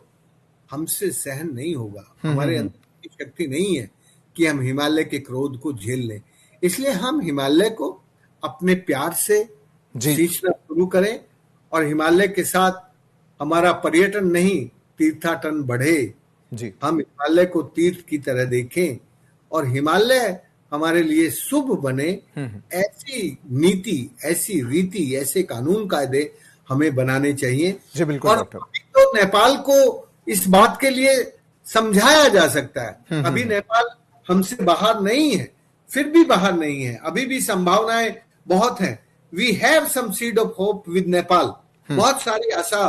Speaker 2: हमसे सहन नहीं होगा। हमारे अंदर की शक्ति नहीं है कि हम हिमालय के क्रोध को झेल लें। इसलिए हम हिमालय को अपने प्यार से सींचना शुरू करें और हिमालय के साथ हमारा पर्यटन नहीं, तीर्थाटन बढ़े। जी, हम हिमालय को तीर्थ की तरह देखें और हिमालय हमारे लिए शुभ बने, ऐसी नीति, ऐसी रीति, ऐसे कानून कायदे हमें बनाने चाहिए। जी बिल्कुल। और तो नेपाल को इस बात के लिए समझाया जा सकता है। अभी नेपाल हमसे बाहर नहीं है, फिर भी बाहर नहीं है, अभी भी संभावनाएं बहुत हैं। We have some seed of hope with Nepal. बहुत सारी आशा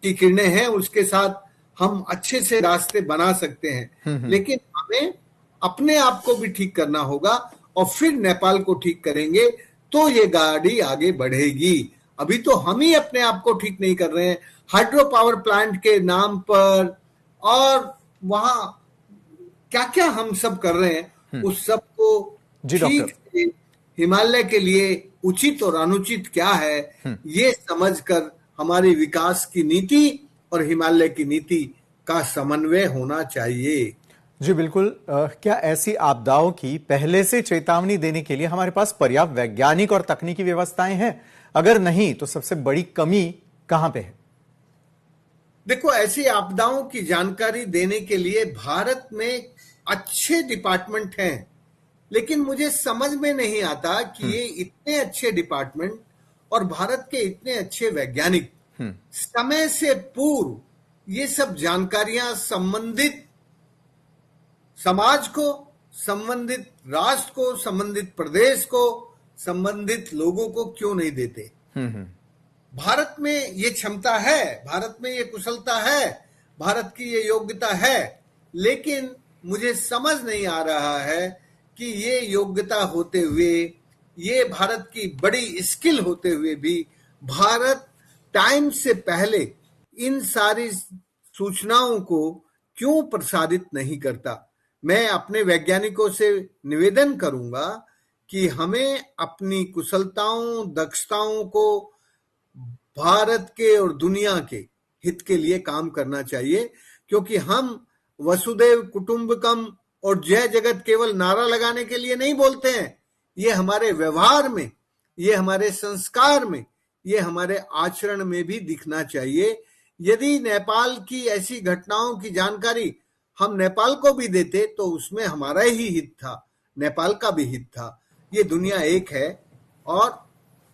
Speaker 2: की किरणें हैं, उसके साथ हम अच्छे से रास्ते बना सकते हैं। लेकिन हमें अपने आप को भी ठीक करना होगा और फिर नेपाल को ठीक करेंगे तो ये गाड़ी आगे बढ़ेगी। अभी तो हम ही अपने आप को ठीक नहीं कर रहे हैं, हाइड्रो पावर प्लांट के नाम पर और वहां क्या क्या हम सब कर रहे हैं, उस सब को ठीक से हिमालय के लिए उचित और अनुचित क्या है ये समझकर हमारी विकास की नीति और हिमालय की नीति का समन्वय होना चाहिए।
Speaker 1: जी बिल्कुल। क्या ऐसी आपदाओं की पहले से चेतावनी देने के लिए हमारे पास पर्याप्त वैज्ञानिक और तकनीकी व्यवस्थाएं हैं? अगर नहीं तो सबसे बड़ी कमी कहां पे है?
Speaker 2: देखो, ऐसी आपदाओं की जानकारी देने के लिए भारत में अच्छे डिपार्टमेंट हैं, लेकिन मुझे समझ में नहीं आता कि ये इतने अच्छे डिपार्टमेंट और भारत के इतने अच्छे वैज्ञानिक समय से पूर्व ये सब जानकारियां संबंधित समाज को, संबंधित राष्ट्र को, संबंधित प्रदेश को, संबंधित लोगों को क्यों नहीं देते? भारत में ये क्षमता है, भारत में ये कुशलता है, भारत की ये योग्यता है, लेकिन मुझे समझ नहीं आ रहा है कि ये योग्यता होते हुए, ये भारत की बड़ी स्किल होते हुए भी भारत टाइम से पहले इन सारी सूचनाओं को क्यों प्रसारित नहीं करता। मैं अपने वैज्ञानिकों से निवेदन करूंगा कि हमें अपनी कुशलताओं, दक्षताओं को भारत के और दुनिया के हित के लिए काम करना चाहिए, क्योंकि हम वसुदेव कुटुंबकम और जय जगत केवल नारा लगाने के लिए नहीं बोलते हैं। ये हमारे व्यवहार में, ये हमारे संस्कार में, ये हमारे आचरण में भी दिखना चाहिए। यदि नेपाल की ऐसी घटनाओं की जानकारी हम नेपाल को भी देते तो उसमें हमारा ही हित था, नेपाल का भी हित था। ये दुनिया एक है और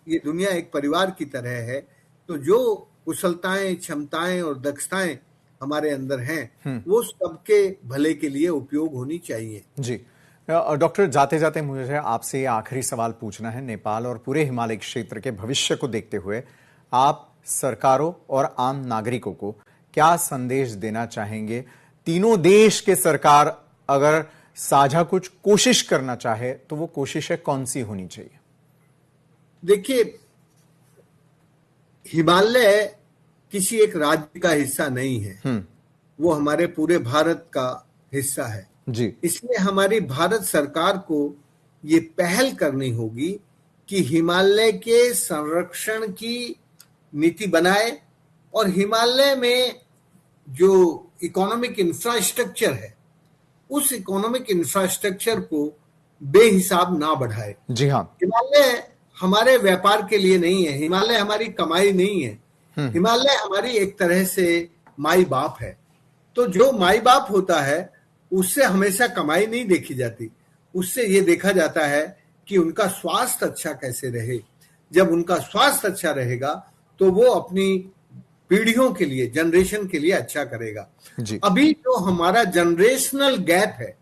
Speaker 2: ये दुनिया एक परिवार की तरह है, तो जो कुशलताएं, क्षमताएं और दक्षताएं हमारे अंदर हैं वो सबके भले के लिए उपयोग होनी चाहिए।
Speaker 1: जी डॉक्टर, जाते जाते मुझे आपसे आखिरी सवाल पूछना है। नेपाल और पूरे हिमालय क्षेत्र के भविष्य को देखते हुए आप सरकारों और आम नागरिकों को क्या संदेश देना चाहेंगे? तीनों देश के सरकार अगर साझा कुछ कोशिश करना चाहे तो वो कोशिशें कौन सी होनी चाहिए?
Speaker 2: देखिए, हिमालय किसी एक राज्य का हिस्सा नहीं है, वो हमारे पूरे भारत का हिस्सा है
Speaker 1: जी।
Speaker 2: इसलिए हमारी भारत सरकार को ये पहल करनी होगी कि हिमालय के संरक्षण की नीति बनाए और हिमालय में जो इकोनॉमिक इंफ्रास्ट्रक्चर है उस इकोनॉमिक इंफ्रास्ट्रक्चर को बेहिसाब ना बढ़ाए।
Speaker 1: जी हाँ,
Speaker 2: हिमालय हमारे व्यापार के लिए नहीं है, हिमालय हमारी कमाई नहीं है, हिमालय हमारी एक तरह से माई बाप है। तो जो माई बाप होता है उससे हमेशा कमाई नहीं देखी जाती, उससे ये देखा जाता है कि उनका स्वास्थ्य अच्छा कैसे रहे। जब उनका स्वास्थ्य अच्छा रहेगा तो वो अपनी पीढ़ियों के लिए, जनरेशन के लिए अच्छा करेगा
Speaker 1: जी।
Speaker 2: अभी जो हमारा जनरेशनल गैप है,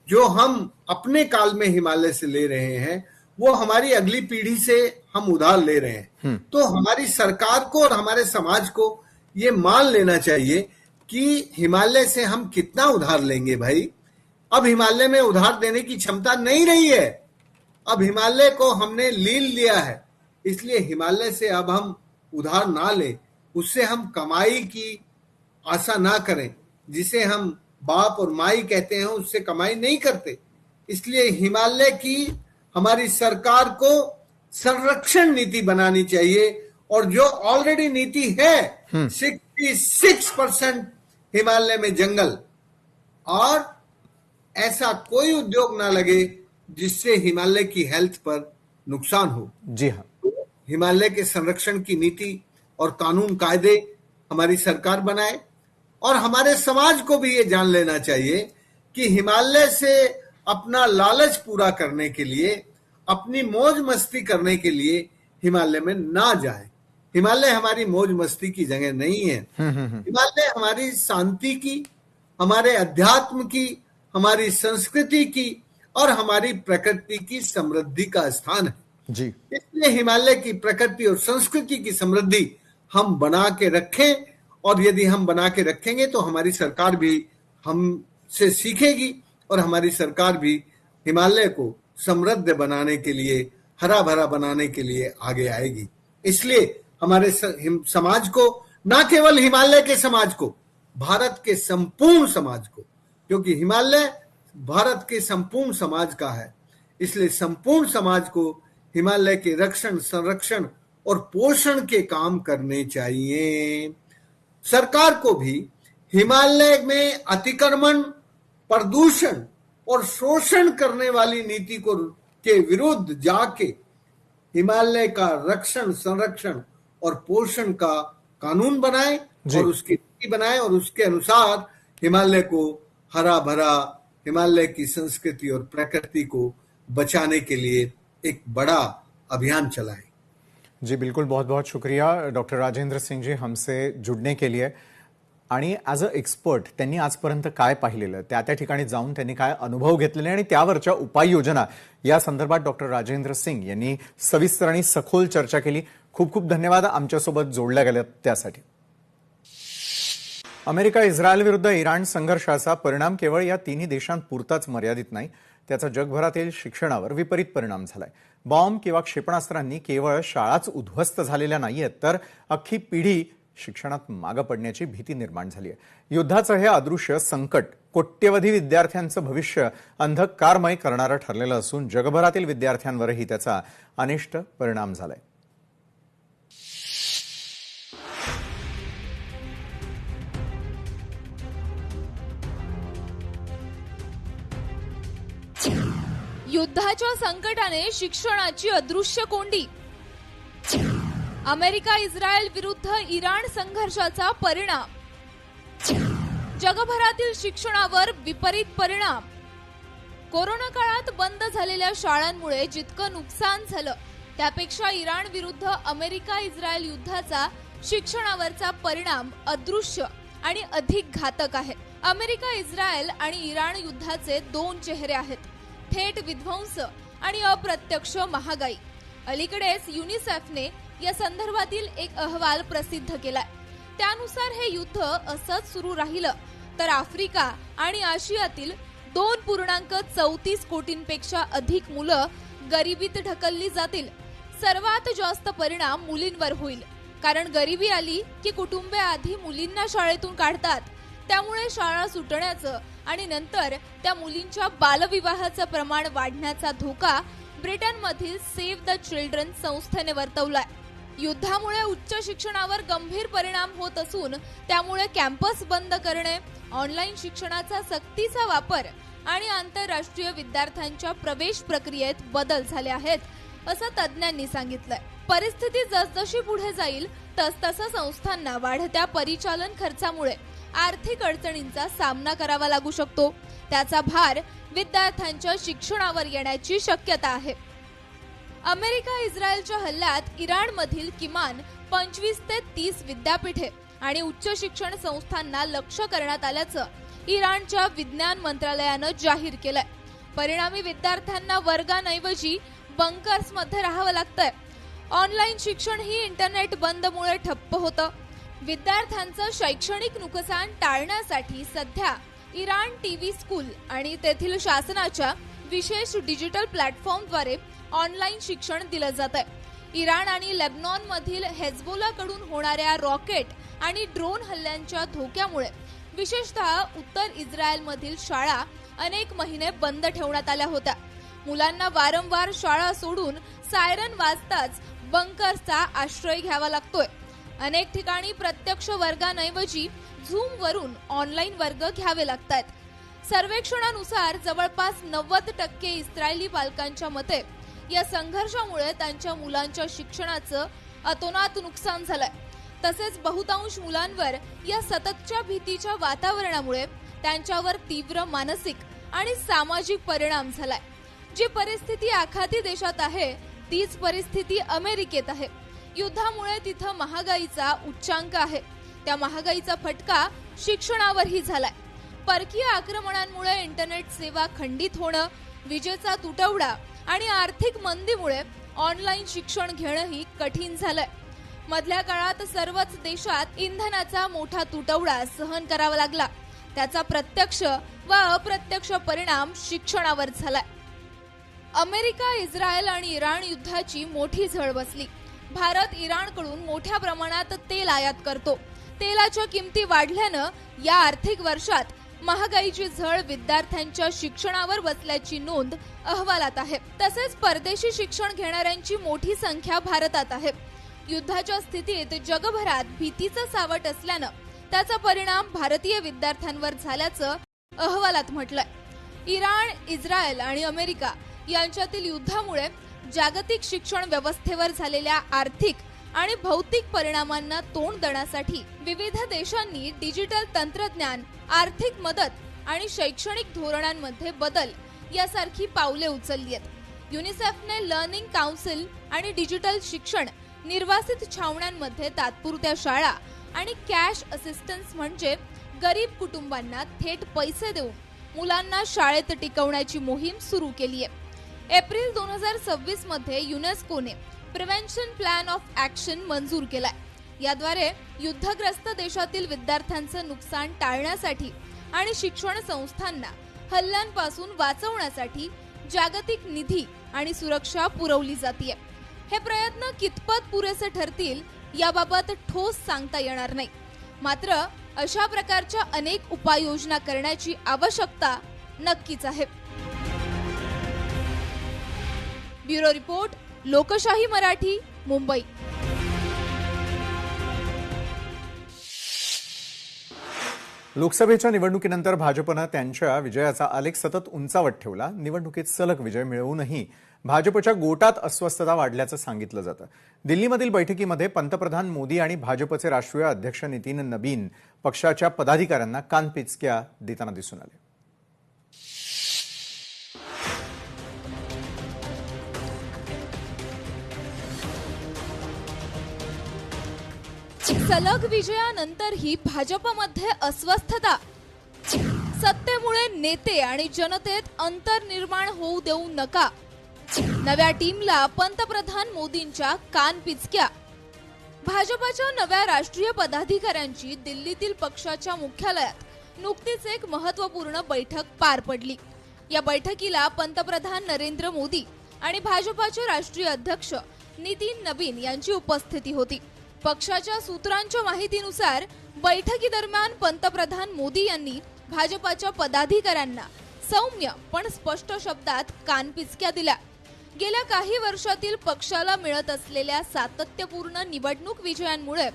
Speaker 2: जो हम अपने काल में हिमालय से ले रहे हैं, वो हमारी अगली पीढ़ी से हम उधार ले रहे हैं। तो हमारी सरकार को और हमारे समाज को ये मान लेना चाहिए कि हिमालय से हम कितना उधार लेंगे भाई। अब हिमालय में उधार देने की क्षमता नहीं रही है, अब हिमालय को हमने लील लिया है, इसलिए हिमालय से अब हम उधार ना लें, उससे हम कमाई की आशा ना करें। जिसे हम बाप और माई कहते हैं उससे कमाई नहीं करते। इसलिए हिमालय की हमारी सरकार को संरक्षण नीति बनानी चाहिए और जो ऑलरेडी नीति है 66% हिमालय में जंगल, और ऐसा कोई उद्योग ना लगे जिससे हिमालय की हेल्थ पर नुकसान हो।
Speaker 1: जी हाँ,
Speaker 2: हिमालय के संरक्षण की नीति और कानून कायदे हमारी सरकार बनाए और हमारे समाज को भी ये जान लेना चाहिए कि हिमालय से अपना लालच पूरा करने के लिए, अपनी मौज मस्ती करने के लिए हिमालय में ना जाए। हिमालय हमारी मौज मस्ती की जगह नहीं है। हिमालय हमारी शांति की, हमारे अध्यात्म की, हमारी संस्कृति की और हमारी प्रकृति की समृद्धि का स्थान है
Speaker 1: जी।
Speaker 2: इसलिए हिमालय की प्रकृति और संस्कृति की समृद्धि हम बना के रखें, और यदि हम बना के रखेंगे तो हमारी सरकार भी हमसे सीखेगी और हमारी सरकार भी हिमालय को समृद्ध बनाने के लिए, हरा भरा बनाने के लिए आगे आएगी। इसलिए हमारे समाज को, ना केवल हिमालय के समाज को, भारत के संपूर्ण समाज को, क्योंकि हिमालय भारत के संपूर्ण समाज का है, इसलिए संपूर्ण समाज को हिमालय के रक्षण, संरक्षण और पोषण के काम करने चाहिए। सरकार को भी हिमालय में अतिक्रमण, प्रदूषण और शोषण करने वाली नीति को के विरुद्ध जाके हिमालय का रक्षण, संरक्षण और पोषण का कानून बनाए और उसकी नीति बनाए और उसके अनुसार हिमालय को हरा भरा, हिमालय की संस्कृति और प्रकृति को बचाने के लिए एक बड़ा अभियान चलाए।
Speaker 1: जी बिल्कुल, बहुत बहुत शुक्रिया डॉक्टर राजेंद्र सिंग जी हमसे जुड़ने के लिए। आणि ॲज अ एक्सपर्ट त्यांनी आजपर्यंत काय पाहिलेलं, त्या ठिकाणी जाऊन त्यांनी काय अनुभव घेतलेले आणि त्यावरच्या उपाययोजना या संदर्भात डॉक्टर राजेंद्र सिंग यांनी सविस्तर आणि सखोल चर्चा केली। खूप खूप धन्यवाद आमच्यासोबत जोडल्या गेल्यात त्यासाठी। अमेरिका इस्रायल विरुद्ध इराण संघर्षाचा परिणाम केवळ या तिन्ही देशांपुरताच मर्यादित नाही, त्याचा जगभरातील शिक्षणावर विपरीत परिणाम झालाय। बॉम्ब किंवा क्षेपणास्त्रांनी केवळ शाळाच उद्ध्वस्त झालेल्या नाहीयेत, तर अख्खी पिढी शिक्षणात मागे पडण्याची भीती निर्माण झाली आहे। युद्धाचं हे अदृश्य संकट कोट्यवधी विद्यार्थ्यांचं भविष्य अंधकारमय करणारं ठरलेलं असून जगभरातील विद्यार्थ्यांवरही त्याचा अनिष्ट परिणाम झालाय।
Speaker 3: युद्धाच्या संकटाने शिक्षणाची अदृश्य कोंडी, अमेरिका इस्रायल विरुद्ध इराण संघर्षाचा परिणाम, जगभरातील शिक्षणावर विपरीत परिणाम। कोरोना काळात बंद झालेल्या शाळांमुळे जितकं नुकसान झालं, त्यापेक्षा इराण विरुद्ध अमेरिका इस्रायल युद्धाचा शिक्षणावरचा परिणाम अदृश्य आणि अधिक घातक आहे। अमेरिका इस्रायल आणि इराण युद्धाचे दोन चेहरे आहेत, थेट विध्वंस आणि अप्रत्यक्ष महागाई। अलीकडेच युनिसेफने या संदर्भातील एक अहवाल प्रसिद्ध केलाय। त्यानुसार हे युद्ध असंच सुरू राहिलं तर आफ्रिका आणि आशियातील 2.34 कोटींपेक्षा अधिक मुलं गरिबीत ढकलली जातील। सर्वात जास्त परिणाम मुलींवर होईल, कारण गरिबी आली की कुटुंबे आधी मुलींना शाळेतून काढतात, त्यामुळे शाळा सुटण्याचं आणि नंतर त्या मुलींच्या बालविवाहाचं प्रमाण वाढण्याचा धोका ब्रिटनमधील सेव्ह द चिल्ड्रन संस्थेने वर्तवलाय। युद्धामुळे उच्च शिक्षणावर गंभीर परिणाम होत असून त्यामुळे कॅम्पस बंद करणे, ऑनलाईन शिक्षणाचा सक्तीचा वापर आणि आंतरराष्ट्रीय विद्यार्थ्यांच्या प्रवेश प्रक्रियेत बदल झाले आहेत, असं तज्ज्ञांनी सांगितलंय। परिस्थिती जसजशी पुढे जाईल तसतसं संस्थांना वाढत्या परिचालन खर्चामुळे आर्थिक अडचणींचा सामना करावा लागू शकतो, त्याचा भार विद्यार्थ्यांच्या शिक्षणावर येण्याची शक्यता आहे। अमेरिका इस्रायलच्या हल्ल्यात इराणमधील किमान 25 ते 30 विद्यापीठे आणि उच्च शिक्षण संस्थांना लक्ष्य करण्यात आल्याचं इराणच्या विज्ञान मंत्रालयानं जाहीर केलंय। परिणामी विद्यार्थ्यांना वर्गांऐवजी बंकर्समध्ये राहावं लागतंय। ऑनलाईन शिक्षण ही इंटरनेट बंदमुळे ठप्प होतं। विद्यार्थ्यांचं शैक्षणिक नुकसान टाळण्यासाठी सध्या इराण टीव्ही स्कूल आणि तेथील शासनाच्या विशेष डिजिटल प्लॅटफॉर्मद्वारे ऑनलाईन शिक्षण दिलं जातंय। इराण आणि लेबनॉन मधील हेझबोलाकडून होणाऱ्या रॉकेट आणि ड्रोन हल्ल्यांच्या धोक्यामुळे विशेषतः उत्तर इस्रायलमधील शाळा अनेक महिने बंद ठेवण्यात आल्या होत्या। मुलांना वारंवार शाळा सोडून सायरन वाजताच बंकर्सचा आश्रय घ्यावा लागतोय। अनेक ठिकाणी प्रत्यक्ष वर्गांऐवजी झूम वरून ऑनलाईन वर्ग घ्यावे लागतात। सर्वेक्षणानुसार जवळपास 90% इस्रायली पालकांच्या मते या संघर्षामुळे त्यांच्या मुलांच्या शिक्षणाचं अतोनात नुकसान झालंय। तसेच बहुतांश मुलांवर या सततच्या भीतीच्या वातावरणामुळे त्यांच्यावर तीव्र मानसिक आणि सामाजिक परिणाम झालाय। जी परिस्थिती आखाती देशात आहे तीच परिस्थिती अमेरिकेत आहे। युद्धामुळे तिथं महागाईचा उच्चांक आहे, त्या महागाईचा फटका शिक्षणावरही झालाय। परकीय आक्रमणांमुळे इंटरनेट सेवा खंडित होणं, विजेचा तुटवडा आणि आर्थिक मंदीमुळे ऑनलाईन शिक्षण घेणंही कठीण झालंय। मधल्या काळात सर्वच देशात इंधनाचा मोठा तुटवडा सहन करावा लागला, त्याचा प्रत्यक्ष व अप्रत्यक्ष परिणाम शिक्षणावर झालाय. अमेरिका, इस्रायल आणि इराण युद्धाची मोठी झळ बसली. भारत इराणकडून मोठ्या प्रमाणात तेल आयात करतो. तेलाच्या किमती वाढल्यानं या आर्थिक वर्षात महागाईची झळ विद्यार्थ्यांच्या शिक्षणावर बसल्याची नोंद अहवालात आहे. तसेच परदेशी शिक्षण घेणाऱ्यांची मोठी संख्या भारतात आहे. युद्धाच्या स्थितीत जगभरात भीतीचं सावट असल्यानं त्याचा परिणाम भारतीय विद्यार्थ्यांवर झाल्याचं अहवालात म्हटलंय. इराण, इस्रायल आणि अमेरिका यांच्यातील युद्धामुळे जागतिक शिक्षण व्यवस्थेवर झालेल्या आर्थिक आणि भौतिक परिणामांना तोंड देण्यासाठी विविध देशांनी डिजिटल तंत्रज्ञान, आर्थिक मदत आणि शैक्षणिक धोरणांमध्ये बदल यासारखी पावले उचलली आहेत. युनिसेफने लर्निंग काउन्सिल आणि डिजिटल शिक्षण, निर्वासित छावण्यांमध्ये तात्पुरत्या शाळा आणि कॅश असिस्टन्स म्हणजे गरीब कुटुंबांना थेट पैसे देऊन मुलांना शाळेत टिकवण्याची मोहीम सुरू केली आहे. एप्रिल 2026 मध्ये युनेस्कोने प्रिव्हेन्शन प्लॅन ऑफ ऍक्शन मंजूर केलाय. याद्वारे युद्धग्रस्त देशातील विद्यार्थ्यांचं नुकसान टाळण्यासाठी आणि शिक्षण संस्थांना हल्ल्यांपासून वाचवण्यासाठी जागतिक निधी आणि सुरक्षा पुरवली जाते. हे प्रयत्न कितपत पुरेसे ठरतील याबाबत ठोस सांगता येणार नाही. मात्र अशा प्रकारच्या अनेक उपाययोजना करण्याची आवश्यकता नक्कीच आहे. ब्युरो रिपोर्ट, लोकशाही मराठी, मुंबई.
Speaker 1: लोकसभेच्या निवडणुकीनंतर भाजपनं त्यांच्या विजयाचा आलेख सतत उंचावत ठेवला. निवडणुकीत सलग विजय मिळवूनही भाजपच्या गोटात अस्वस्थता वाढल्याचं सांगितलं जातं. दिल्लीमधील बैठकीमध्ये पंतप्रधान मोदी आणि भाजपचे राष्ट्रीय अध्यक्ष नितीन नबीन पक्षाच्या पदाधिकाऱ्यांना कानपिचक्या देताना दिसून आले.
Speaker 3: सलग विजयानंतरही भाजपमध्ये अस्वस्थता. सत्तेमुळे नेते आणि जनतेत अंतर निर्माण होऊ देऊ नका. नव्या टीमला पंतप्रधान मोदींच्या कानपिचक्या. भाजपच्या नव्या राष्ट्रीय पदाधिकाऱ्यांची दिल्लीतील पक्षाच्या मुख्यालयात नुकतीच एक महत्त्वपूर्ण बैठक पार पडली. या बैठकीला पंतप्रधान नरेंद्र मोदी आणि भाजपचे राष्ट्रीय अध्यक्ष नितीन नबीन यांची उपस्थिती होती. पक्षाच्या सूत्रांच्या माहितीनुसार बैठकीदरम्यान पंतप्रधान मोदी यांनी भाजपच्या पदाधिकाऱ्यांना सौम्य पण स्पष्ट शब्दात कानपिचक्या दिल्या. गेल्या काही वर्षातील पक्षाला मिळत असलेल्या सातत्यपूर्ण निवडणूक विजयांमुळे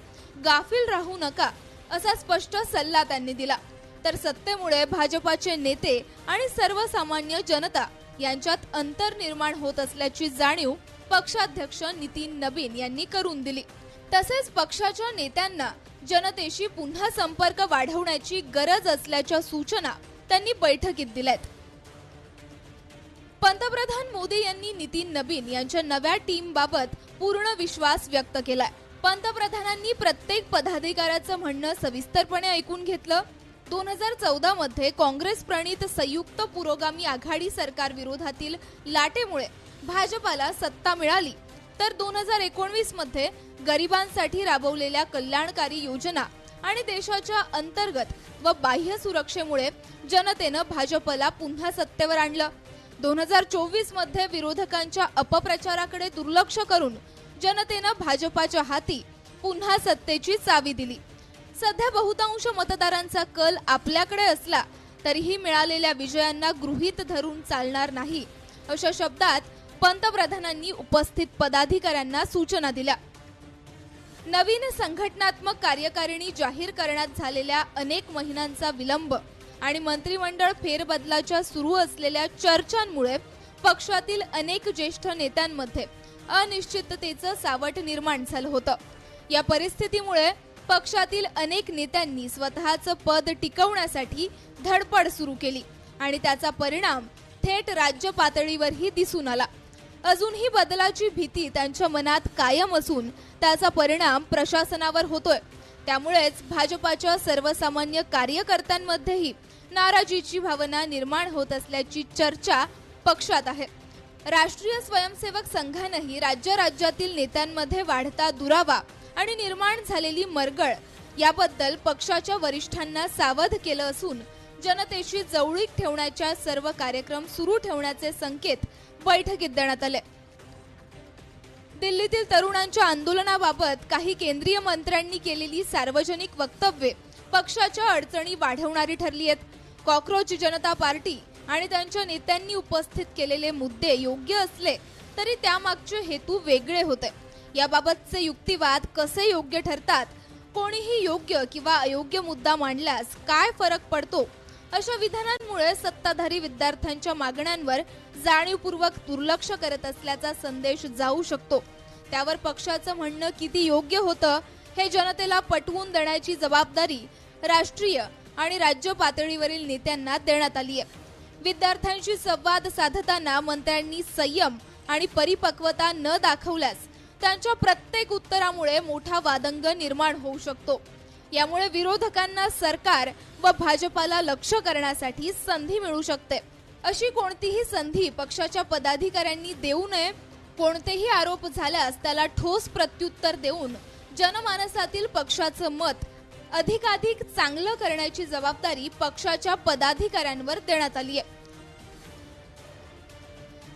Speaker 3: गाफील राहू नका असा स्पष्ट सल्ला त्यांनी दिला. तर सत्तेमुळे भाजपचे नेते आणि सर्वसामान्य जनता यांच्यात अंतर निर्माण होत असल्याची जाणीव पक्षाध्यक्ष नितीन नबीन यांनी करून दिली. तसेच पक्षाच्या नेत्यांना जनतेशी पुन्हा संपर्क वाढवण्याची गरज असल्याच्या सूचना त्यांनी बैठकीत दिल्यात. पंतप्रधान मोदी यांनी नितीन नबीन यांच्या नव्या टीमबाबत पूर्ण विश्वास व्यक्त केलाय. पंतप्रधानांनी प्रत्येक पदाधिकाऱ्याचं म्हणणं सविस्तरपणे ऐकून घेतलं. 2014 मध्ये काँग्रेस प्रणित संयुक्त पुरोगामी आघाडी सरकार विरोधातील लाटेमुळे भाजपाला सत्ता मिळाली, तर 2019 मध्ये गरिबांसाठी राबवलेल्या कल्याणकारी योजना आणि देशाच्या अंतर्गत व बाह्य सुरक्षेमुळे जनतेनं भाजपला पुन्हा सत्तेवर आणलं. 2024 मध्ये विरोधकांच्या अपप्रचाराकडे दुर्लक्ष करून जनतेनं भाजपाच्या हाती पुन्हा सत्तेची चावी दिली. सध्या बहुतांश मतदारांचा कल आपल्याकडे असला तरीही मिळालेल्या विजयांना गृहीत धरून चालणार नाही अशा शब्दात पंतप्रधानांनी उपस्थित पदाधिकाऱ्यांना सूचना दिल्या. नवीन संघटनात्मक कार्यकारिणी जाहीर करण्यात झालेल्या अनेक महिन्यांचा विलंब आणि मंत्रिमंडळ फेरबदलाच्या सुरू असलेल्या चर्चांमुळे पक्षातील अनेक ज्येष्ठ नेत्यांमध्ये अनिश्चिततेचं सावट निर्माण झालं होतं. या परिस्थितीमुळे पक्षातील अनेक नेत्यांनी स्वतःचं पद टिकवण्यासाठी धडपड सुरू केली आणि त्याचा परिणाम थेट राज्य पातळीवरही दिसून आला. अजूनही बदलाची भीती त्यांच्या मनात कायम असून त्याचा परिणाम प्रशासनावर होतोय. त्यामुळेच भाजपाच्या सर्वसामान्य कार्यकर्त्यांमध्येही नाराजीची भावना निर्माण होत असल्याची चर्चा पक्षात आहे. राष्ट्रीय स्वयंसेवक संघानेही राज्यातील नेत्यांमध्ये वाढता दुरावा आणि निर्माण झालेली मरगळ याबद्दल पक्षाच्या वरिष्ठांना सावध केलं असून जनतेशी जवळीक ठेवण्याच्या सर्व कार्यक्रम सुरू ठेवण्याचे संकेत बैठकीत देण्यात आले. दिल्लीतील तरुणांच्या आंदोलनाबाबत काही केंद्रीय मंत्र्यांनी केलेली सार्वजनिक वक्तव्ये पक्षाच्या अडचणी वाढवणारी ठरली आहेत. कॉक्रोच जनता पार्टी आणि त्यांच्या नेत्यांनी उपस्थित केलेले मुद्दे योग्य असले तरी त्यामागचे हेतू वेगळे होते. याबाबतचे युक्तिवाद कसे योग्य ठरतात, कोणीही योग्य किंवा अयोग्य मुद्दा मांडल्यास काय फरक पडतो, अशा विधानांमुळे सत्ताधारी विद्यार्थ्यांच्या मागण्यांवर जाणीवपूर्वक दुर्लक्ष करत असल्याचा संदेश जाऊ शकतो. त्यावर पक्षाचं म्हणणं किती योग्य होतं हे जनतेला पटवून देण्याची जबाबदारी राष्ट्रीय आणि राज्य पातळीवरील नेत्यांना देण्यात आली आहे. विद्यार्थ्यांशी संवाद साधताना मंत्र्यांनी संयम आणि परिपक्वता न दाखवल्यास त्यांच्या प्रत्येक उत्तरामुळे मोठा वादंग निर्माण होऊ शकतो. यामुळे विरोधकांना सरकार व भाजपाला लक्ष्य करण्यासाठी संधी मिळू शकते. अशी कोणतीही संधी पक्षाच्या पदाधिकाऱ्यांनी देऊ नये. कोणतेही आरोप झाल्यास त्याला ठोस प्रत्युत्तर देऊन जनमानसातील पक्षाचं मत अधिकाधिक चांगलं करण्याची जबाबदारी पक्षाच्या पदाधिकाऱ्यांवर देण्यात आली आहे.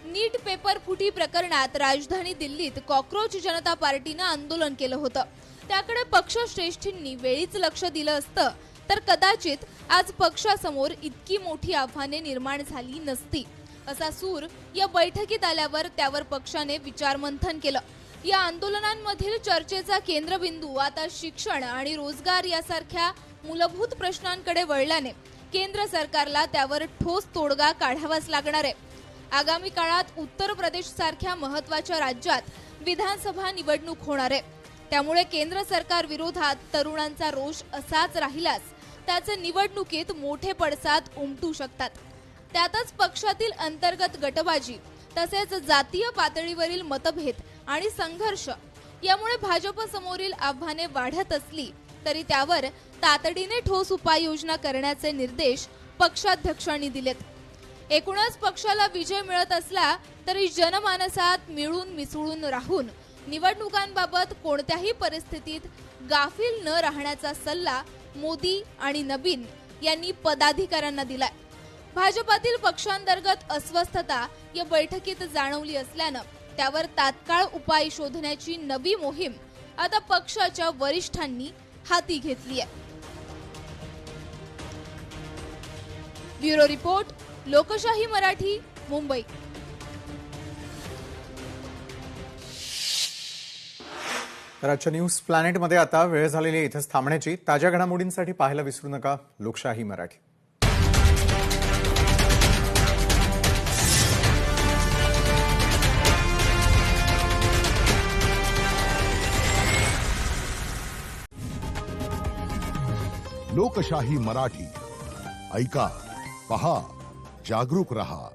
Speaker 3: नीट पेपर फुटी प्रकरणात राजधानी दिल्लीत कॉक्रोच जनता पार्टीनं आंदोलन केलं होतं. त्याकडे पक्षश्रेष्ठींनी वेळीच लक्ष दिलं असतं तर कदाचित आज पक्षासमोर इतकी मोठी आव्हाने निर्माण झाली नसती. असा सूर या बैठकीत आल्यावर त्यावर पक्षाने विचारमंथन केलं. या आंदोलनांमधील चर्चेचा केंद्रबिंदू आता शिक्षण आणि रोजगार यासारख्या मूलभूत प्रश्नांकडे वळल्याने केंद्र सरकारला त्यावर ठोस तोडगा काढावाच लागणार आहे. आगामी काळात उत्तर प्रदेश सारख्या महत्त्वाच्या राज्यात विधानसभा निवडणूक होणार आहे. त्यामुळे केंद्र सरकार विरोधात तरुणांचा रोष असाच राहिल्यास त्याचे निवडणुकीत मोठे पडसाद उमटू शकतात. त्यातच पक्षातील अंतर्गत गटबाजी तसेच जातीय पातळीवरील मतभेद आणि संघर्ष यामुळे भाजप समोरील आव्हाने वाढत असली तरी त्यावर तातडीने ठोस उपाययोजना करण्याचे निर्देश पक्षाध्यक्षांनी दिलेत. एकूणच पक्षाला विजय मिळत असला तरी जनमानसात मिळून मिसळून राहून निवडणुकांबाबत कोणत्याही परिस्थितीत गाफील न राहण्याचा सल्ला मोदी आणि नबीन यांनी पदाधिकाऱ्यांना दिलाय. भाजपातील पक्षांतर्गत अस्वस्थता या बैठकीत जाणवली असल्यानं त्यावर तात्काळ उपाय शोधण्याची नवी मोहीम आता पक्षाच्या वरिष्ठांनी हाती घेतली आहे. ब्युरो रिपोर्ट, लोकशाही मराठी, मुंबई.
Speaker 1: तर आजच्या न्यूज प्लॅनेटमध्ये आता वेळ झालेली आहे इथंच थांबण्याची. ताज्या घडामोडींसाठी पाहायला विसरू नका लोकशाही मराठी.
Speaker 4: लोकशाही मराठी ऐका, पहा, जागरूक रहा.